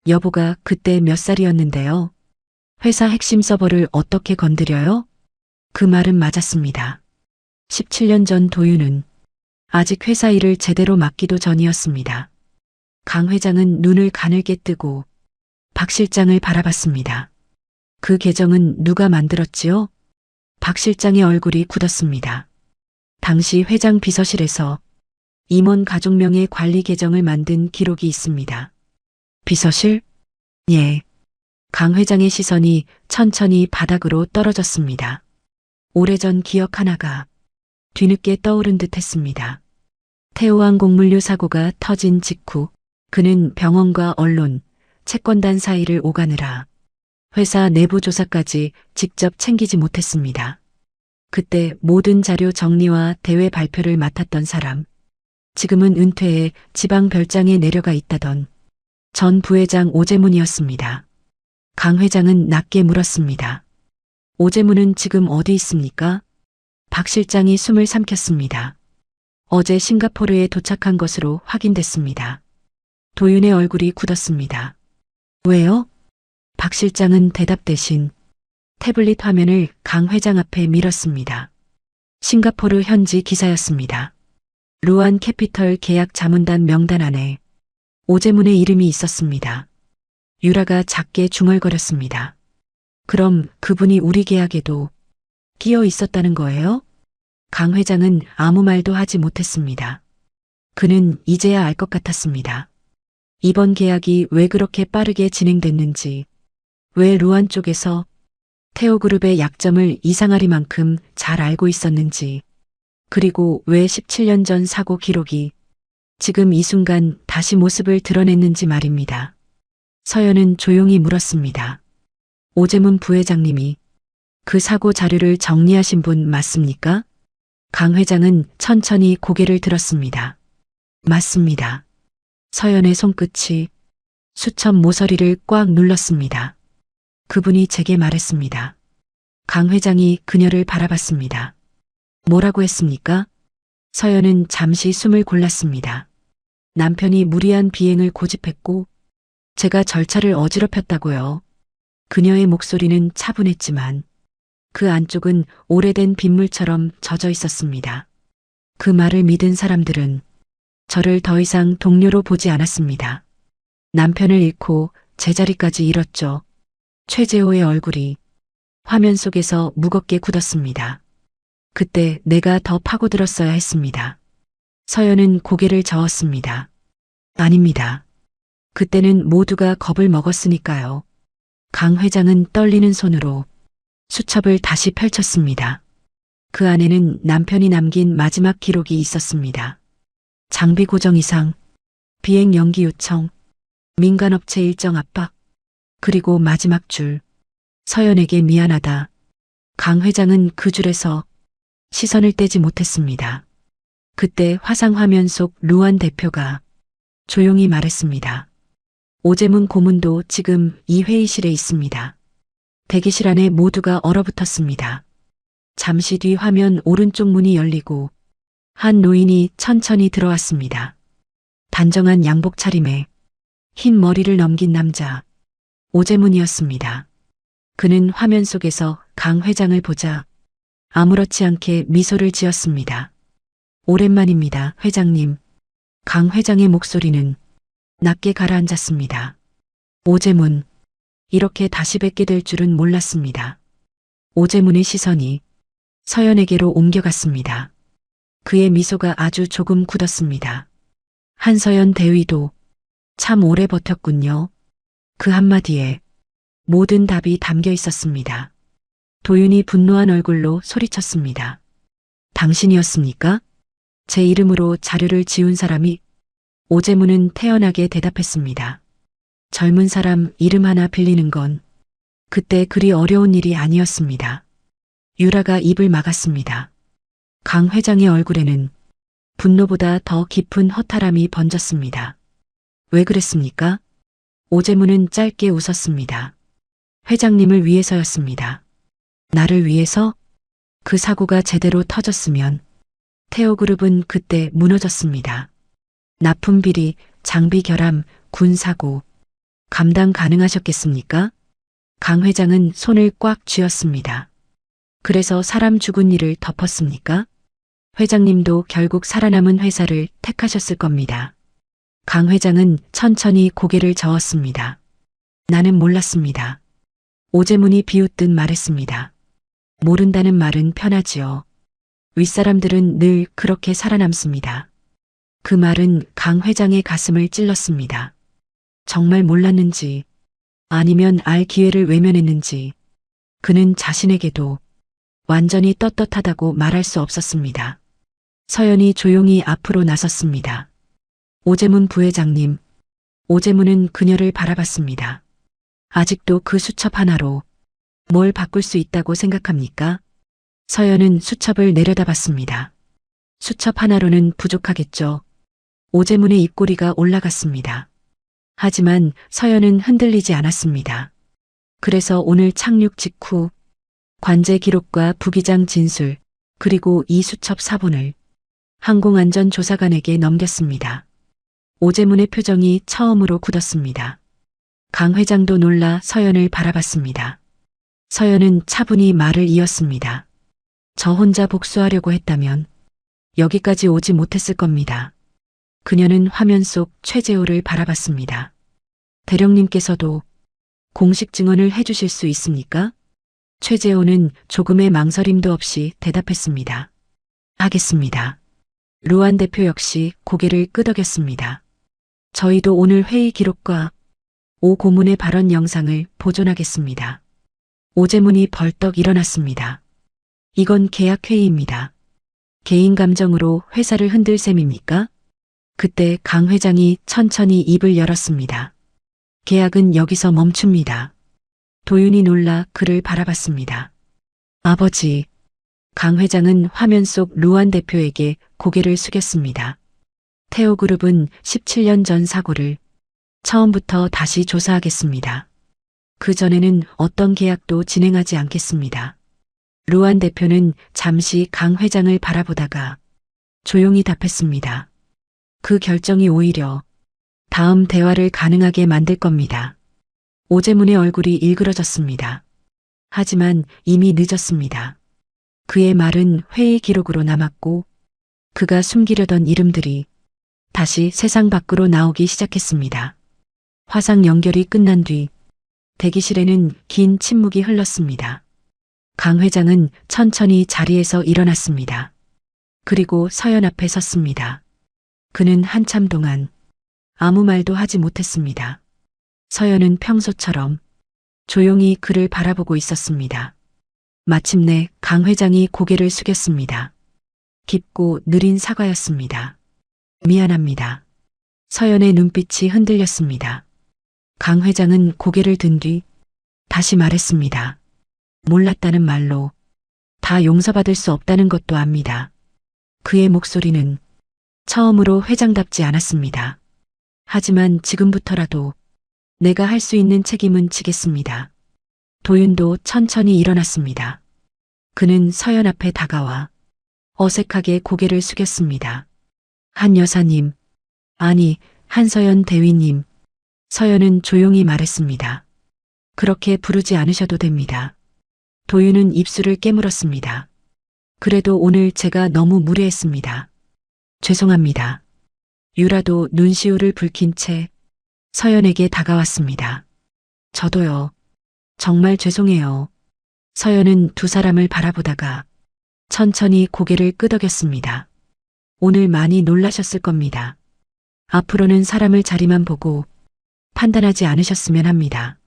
여보가 그때 몇 살이었는데요? 회사 핵심 서버를 어떻게 건드려요? 그 말은 맞았습니다. 17년 전 도윤은 아직 회사 일을 제대로 맡기도 전이었습니다. 강 회장은 눈을 가늘게 뜨고 박 실장을 바라봤습니다. 그 계정은 누가 만들었지요? 박 실장의 얼굴이 굳었습니다. 당시 회장 비서실에서 임원 가족명의 관리 계정을 만든 기록이 있습니다. 비서실? 예. 강 회장의 시선이 천천히 바닥으로 떨어졌습니다. 오래전 기억 하나가 뒤늦게 떠오른 듯 했습니다. 태호항 곡물류 사고가 터진 직후 그는 병원과 언론, 채권단 사이를 오가느라 회사 내부 조사까지 직접 챙기지 못했습니다. 그때 모든 자료 정리와 대외 발표를 맡았던 사람, 지금은 은퇴해 지방 별장에 내려가 있다던 전 부회장 오재문이었습니다. 강 회장은 낮게 물었습니다. 오재문은 지금 어디 있습니까? 박 실장이 숨을 삼켰습니다. 어제 싱가포르에 도착한 것으로 확인됐습니다. 도윤의 얼굴이 굳었습니다. 왜요? 박 실장은 대답 대신 태블릿 화면을 강 회장 앞에 밀었습니다. 싱가포르 현지 기사였습니다. 루안 캐피털 계약 자문단 명단 안에 오재문의 이름이 있었습니다. 유라가 작게 중얼거렸습니다. 그럼 그분이 우리 계약에도 끼어 있었다는 거예요? 강 회장은 아무 말도 하지 못했습니다. 그는 이제야 알 것 같았습니다. 이번 계약이 왜 그렇게 빠르게 진행됐는지, 왜 루안 쪽에서 태오그룹의 약점을 이상하리만큼 잘 알고 있었는지, 그리고 왜 17년 전 사고 기록이 지금 이 순간 다시 모습을 드러냈는지 말입니다. 서연은 조용히 물었습니다. 오재문 부회장님이 그 사고 자료를 정리하신 분 맞습니까? 강 회장은 천천히 고개를 들었습니다. 맞습니다. 서연의 손끝이 수첩 모서리를 꽉 눌렀습니다. 그분이 제게 말했습니다. 강 회장이 그녀를 바라봤습니다. 뭐라고 했습니까? 서연은 잠시 숨을 골랐습니다. 남편이 무리한 비행을 고집했고 제가 절차를 어지럽혔다고요. 그녀의 목소리는 차분했지만 그 안쪽은 오래된 빗물처럼 젖어 있었습니다. 그 말을 믿은 사람들은 저를 더 이상 동료로 보지 않았습니다. 남편을 잃고 제자리까지 잃었죠. 최재호의 얼굴이 화면 속에서 무겁게 굳었습니다. 그때 내가 더 파고들었어야 했습니다. 서연은 고개를 저었습니다. 아닙니다. 그때는 모두가 겁을 먹었으니까요. 강 회장은 떨리는 손으로 수첩을 다시 펼쳤습니다. 그 안에는 남편이 남긴 마지막 기록이 있었습니다. 장비 고정 이상, 비행 연기 요청, 민간업체 일정 압박, 그리고 마지막 줄, 서연에게 미안하다. 강 회장은 그 줄에서 시선을 떼지 못했습니다. 그때 화상 화면 속 루안 대표가 조용히 말했습니다. 오재문 고문도 지금 이 회의실에 있습니다. 대기실 안에 모두가 얼어붙었습니다. 잠시 뒤 화면 오른쪽 문이 열리고 한 노인이 천천히 들어왔습니다. 단정한 양복 차림에 흰 머리를 넘긴 남자, 오재문이었습니다. 그는 화면 속에서 강 회장을 보자 아무렇지 않게 미소를 지었습니다. 오랜만입니다, 회장님. 강 회장의 목소리는 낮게 가라앉았습니다. 오재문, 이렇게 다시 뵙게 될 줄은 몰랐습니다. 오재문의 시선이 서연에게로 옮겨갔습니다. 그의 미소가 아주 조금 굳었습니다. 한서연 대위도 참 오래 버텼군요. 그 한마디에 모든 답이 담겨 있었습니다. 도윤이 분노한 얼굴로 소리쳤습니다. 당신이었습니까? 제 이름으로 자료를 지운 사람이? 오재문은 태연하게 대답했습니다. 젊은 사람 이름 하나 빌리는 건 그때 그리 어려운 일이 아니었습니다. 유라가 입을 막았습니다. 강 회장의 얼굴에는 분노보다 더 깊은 허탈함이 번졌습니다. 왜 그랬습니까? 오재문은 짧게 웃었습니다. 회장님을 위해서였습니다. 나를 위해서? 그 사고가 제대로 터졌으면 태오그룹은 그때 무너졌습니다. 납품 비리, 장비 결함, 군사고 감당 가능하셨겠습니까? 강 회장은 손을 꽉 쥐었습니다. 그래서 사람 죽은 일을 덮었습니까? 회장님도 결국 살아남은 회사를 택하셨을 겁니다. 강 회장은 천천히 고개를 저었습니다. 나는 몰랐습니다. 오재문이 비웃듯 말했습니다. 모른다는 말은 편하지요. 윗사람들은 늘 그렇게 살아남습니다. 그 말은 강 회장의 가슴을 찔렀습니다. 정말 몰랐는지 아니면 알 기회를 외면했는지 그는 자신에게도 완전히 떳떳하다고 말할 수 없었습니다. 서연이 조용히 앞으로 나섰습니다. 오재문 부회장님. 오재문은 그녀를 바라봤습니다. 아직도 그 수첩 하나로 뭘 바꿀 수 있다고 생각합니까? 서연은 수첩을 내려다봤습니다. 수첩 하나로는 부족하겠죠. 오재문의 입꼬리가 올라갔습니다. 하지만 서연은 흔들리지 않았습니다. 그래서 오늘 착륙 직후 관제 기록과 부기장 진술 그리고 이 수첩 사본을 항공안전조사관에게 넘겼습니다. 오재문의 표정이 처음으로 굳었습니다. 강 회장도 놀라 서연을 바라봤습니다. 서연은 차분히 말을 이었습니다. 저 혼자 복수하려고 했다면 여기까지 오지 못했을 겁니다. 그녀는 화면 속 최재호를 바라봤습니다. 대령님께서도 공식 증언을 해주실 수 있습니까? 최재호는 조금의 망설임도 없이 대답했습니다. 하겠습니다. 루안 대표 역시 고개를 끄덕였습니다. 저희도 오늘 회의 기록과 오 고문의 발언 영상을 보존하겠습니다. 오재문이 벌떡 일어났습니다. 이건 계약회의입니다. 개인 감정으로 회사를 흔들 셈입니까? 그때 강 회장이 천천히 입을 열었습니다. 계약은 여기서 멈춥니다. 도윤이 놀라 그를 바라봤습니다. 아버지. 강 회장은 화면 속 루안 대표에게 고개를 숙였습니다. 태오그룹은 17년 전 사고를 처음부터 다시 조사하겠습니다. 그 전에는 어떤 계약도 진행하지 않겠습니다. 루안 대표는 잠시 강 회장을 바라보다가 조용히 답했습니다. 그 결정이 오히려 다음 대화를 가능하게 만들 겁니다. 오재문의 얼굴이 일그러졌습니다. 하지만 이미 늦었습니다. 그의 말은 회의 기록으로 남았고 그가 숨기려던 이름들이 다시 세상 밖으로 나오기 시작했습니다. 화상 연결이 끝난 뒤 대기실에는 긴 침묵이 흘렀습니다. 강 회장은 천천히 자리에서 일어났습니다. 그리고 서연 앞에 섰습니다. 그는 한참 동안 아무 말도 하지 못했습니다. 서연은 평소처럼 조용히 그를 바라보고 있었습니다. 마침내 강 회장이 고개를 숙였습니다. 깊고 느린 사과였습니다. 미안합니다. 서연의 눈빛이 흔들렸습니다. 강 회장은 고개를 든 뒤 다시 말했습니다. 몰랐다는 말로 다 용서받을 수 없다는 것도 압니다. 그의 목소리는 처음으로 회장답지 않았습니다. 하지만 지금부터라도 내가 할 수 있는 책임은 지겠습니다. 도윤도 천천히 일어났습니다. 그는 서연 앞에 다가와 어색하게 고개를 숙였습니다. 한 여사님, 아니, 한서연 대위님. 서연은 조용히 말했습니다. 그렇게 부르지 않으셔도 됩니다. 도윤은 입술을 깨물었습니다. 그래도 오늘 제가 너무 무례했습니다. 죄송합니다. 유라도 눈시울을 붉힌 채 서연에게 다가왔습니다. 저도요. 정말 죄송해요. 서연은 두 사람을 바라보다가 천천히 고개를 끄덕였습니다. 오늘 많이 놀라셨을 겁니다. 앞으로는 사람을 자리만 보고 판단하지 않으셨으면 합니다.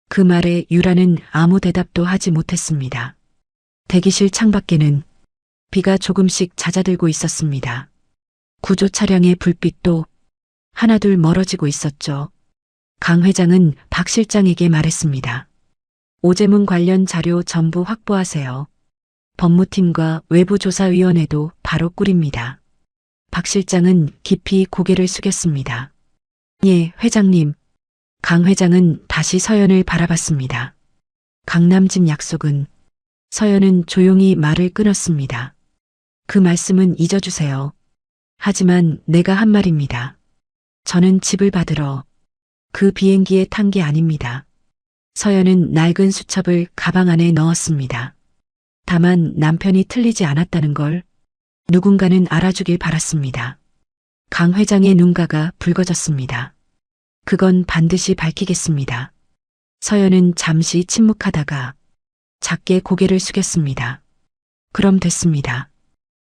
그 말에 유라는 아무 대답도 하지 못했습니다. 대기실 창밖에는 비가 조금씩 잦아들고 있었습니다. 구조 차량의 불빛도 하나둘 멀어지고 있었죠. 강 회장은 박 실장에게 말했습니다. 오재문 관련 자료 전부 확보하세요. 법무팀과 외부조사위원회도 바로 꾸립니다. 박 실장은 깊이 고개를 숙였습니다. 예, 회장님. 강 회장은 다시 서연을 바라봤습니다. 강남집 약속은 서연은 조용히 말을 끊었습니다. 그 말씀은 잊어주세요. 하지만 내가 한 말입니다. 저는 집을 받으러 그 비행기에 탄 게 아닙니다. 서연은 낡은 수첩을 가방 안에 넣었습니다. 다만 남편이 틀리지 않았다는 걸 누군가는 알아주길 바랐습니다. 강 회장의 눈가가 붉어졌습니다. 그건 반드시 밝히겠습니다. 서연은 잠시 침묵하다가 작게 고개를 숙였습니다. 그럼 됐습니다.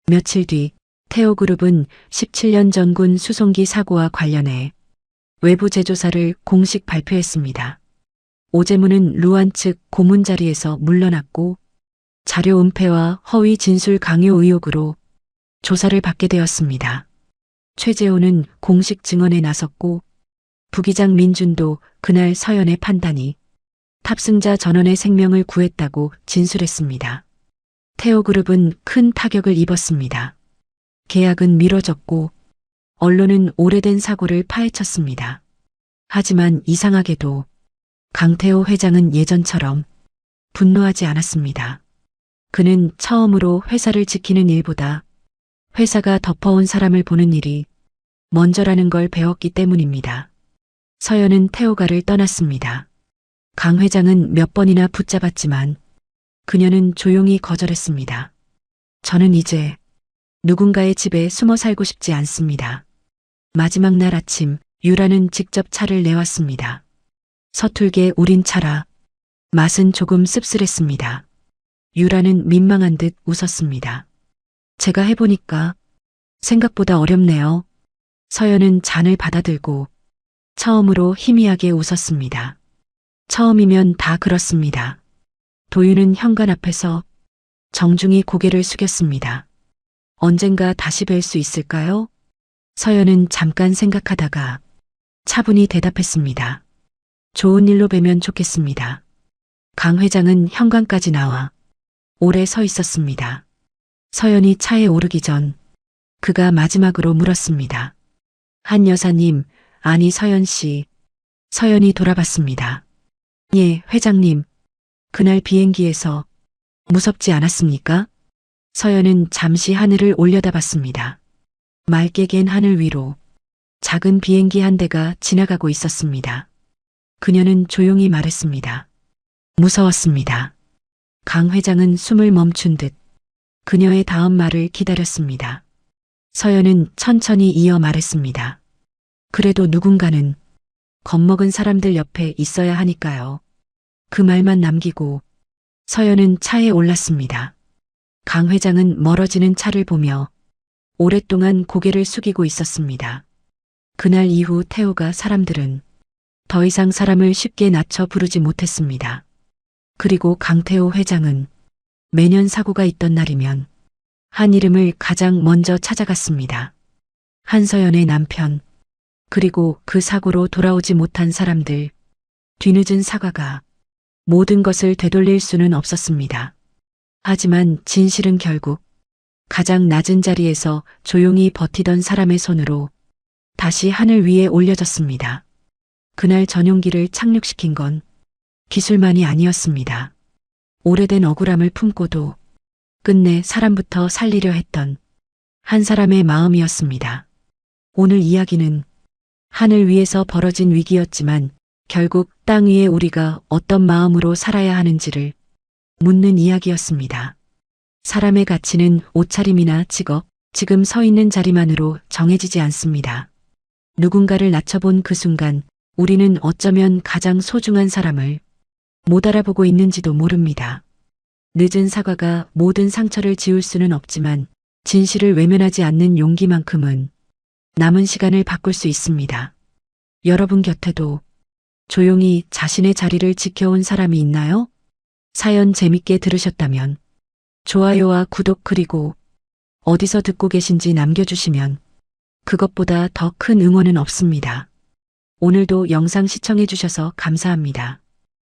며칠 뒤 태오그룹은 17년 전군 수송기 사고와 관련해 외부 재조사를 공식 발표했습니다. 오재문은 루안 측 고문 자리에서 물러났고 자료 은폐와 허위 진술 강요 의혹으로 조사를 받게 되었습니다. 최재호는 공식 증언에 나섰고 부기장 민준도 그날 서연의 판단이 탑승자 전원의 생명을 구했다고 진술했습니다. 태오그룹은 큰 타격을 입었습니다. 계약은 미뤄졌고 언론은 오래된 사고를 파헤쳤습니다. 하지만 이상하게도 강태호 회장은 예전처럼 분노하지 않았습니다. 그는 처음으로 회사를 지키는 일보다 회사가 덮어온 사람을 보는 일이 먼저라는 걸 배웠기 때문입니다. 서연은 태호가를 떠났습니다. 강 회장은 몇 번이나 붙잡았지만 그녀는 조용히 거절했습니다. 저는 이제 누군가의 집에 숨어 살고 싶지 않습니다. 마지막 날 아침 유라는 직접 차를 내왔습니다. 서툴게 우린 차라 맛은 조금 씁쓸했습니다. 유라는 민망한 듯 웃었습니다. 제가 해보니까 생각보다 어렵네요. 서연은 잔을 받아들고 처음으로 희미하게 웃었습니다. 처음이면 다 그렇습니다. 도윤은 현관 앞에서 정중히 고개를 숙였습니다. 언젠가 다시 뵐 수 있을까요? 서연은 잠깐 생각하다가 차분히 대답했습니다. 좋은 일로 뵈면 좋겠습니다. 강 회장은 현관까지 나와 오래 서 있었습니다. 서연이 차에 오르기 전 그가 마지막으로 물었습니다. 한 여사님, 아니 서연 씨. 서연이 돌아봤습니다. 예, 회장님. 그날 비행기에서 무섭지 않았습니까? 서연은 잠시 하늘을 올려다봤습니다. 맑게 갠 하늘 위로 작은 비행기 한 대가 지나가고 있었습니다. 그녀는 조용히 말했습니다. 무서웠습니다. 강 회장은 숨을 멈춘 듯 그녀의 다음 말을 기다렸습니다. 서연은 천천히 이어 말했습니다. 그래도 누군가는 겁먹은 사람들 옆에 있어야 하니까요. 그 말만 남기고 서연은 차에 올랐습니다. 강 회장은 멀어지는 차를 보며 오랫동안 고개를 숙이고 있었습니다. 그날 이후 태호가 사람들은 더 이상 사람을 쉽게 낮춰 부르지 못했습니다. 그리고 강태호 회장은 매년 사고가 있던 날이면 한 이름을 가장 먼저 찾아갔습니다. 한서연의 남편, 그리고 그 사고로 돌아오지 못한 사람들, 뒤늦은 사과가 모든 것을 되돌릴 수는 없었습니다. 하지만 진실은 결국 가장 낮은 자리에서 조용히 버티던 사람의 손으로 다시 하늘 위에 올려졌습니다. 그날 전용기를 착륙시킨 건 기술만이 아니었습니다. 오래된 억울함을 품고도 끝내 사람부터 살리려 했던 한 사람의 마음이었습니다. 오늘 이야기는 하늘 위에서 벌어진 위기였지만 결국 땅 위에 우리가 어떤 마음으로 살아야 하는지를 묻는 이야기였습니다. 사람의 가치는 옷차림이나 직업, 지금 서 있는 자리만으로 정해지지 않습니다. 누군가를 낮춰본 그 순간 우리는 어쩌면 가장 소중한 사람을 못 알아보고 있는지도 모릅니다. 늦은 사과가 모든 상처를 지울 수는 없지만 진실을 외면하지 않는 용기만큼은 남은 시간을 바꿀 수 있습니다. 여러분 곁에도 조용히 자신의 자리를 지켜온 사람이 있나요? 사연 재밌게 들으셨다면 좋아요와 구독 그리고 어디서 듣고 계신지 남겨주시면 그것보다 더 큰 응원은 없습니다. 오늘도 영상 시청해주셔서 감사합니다.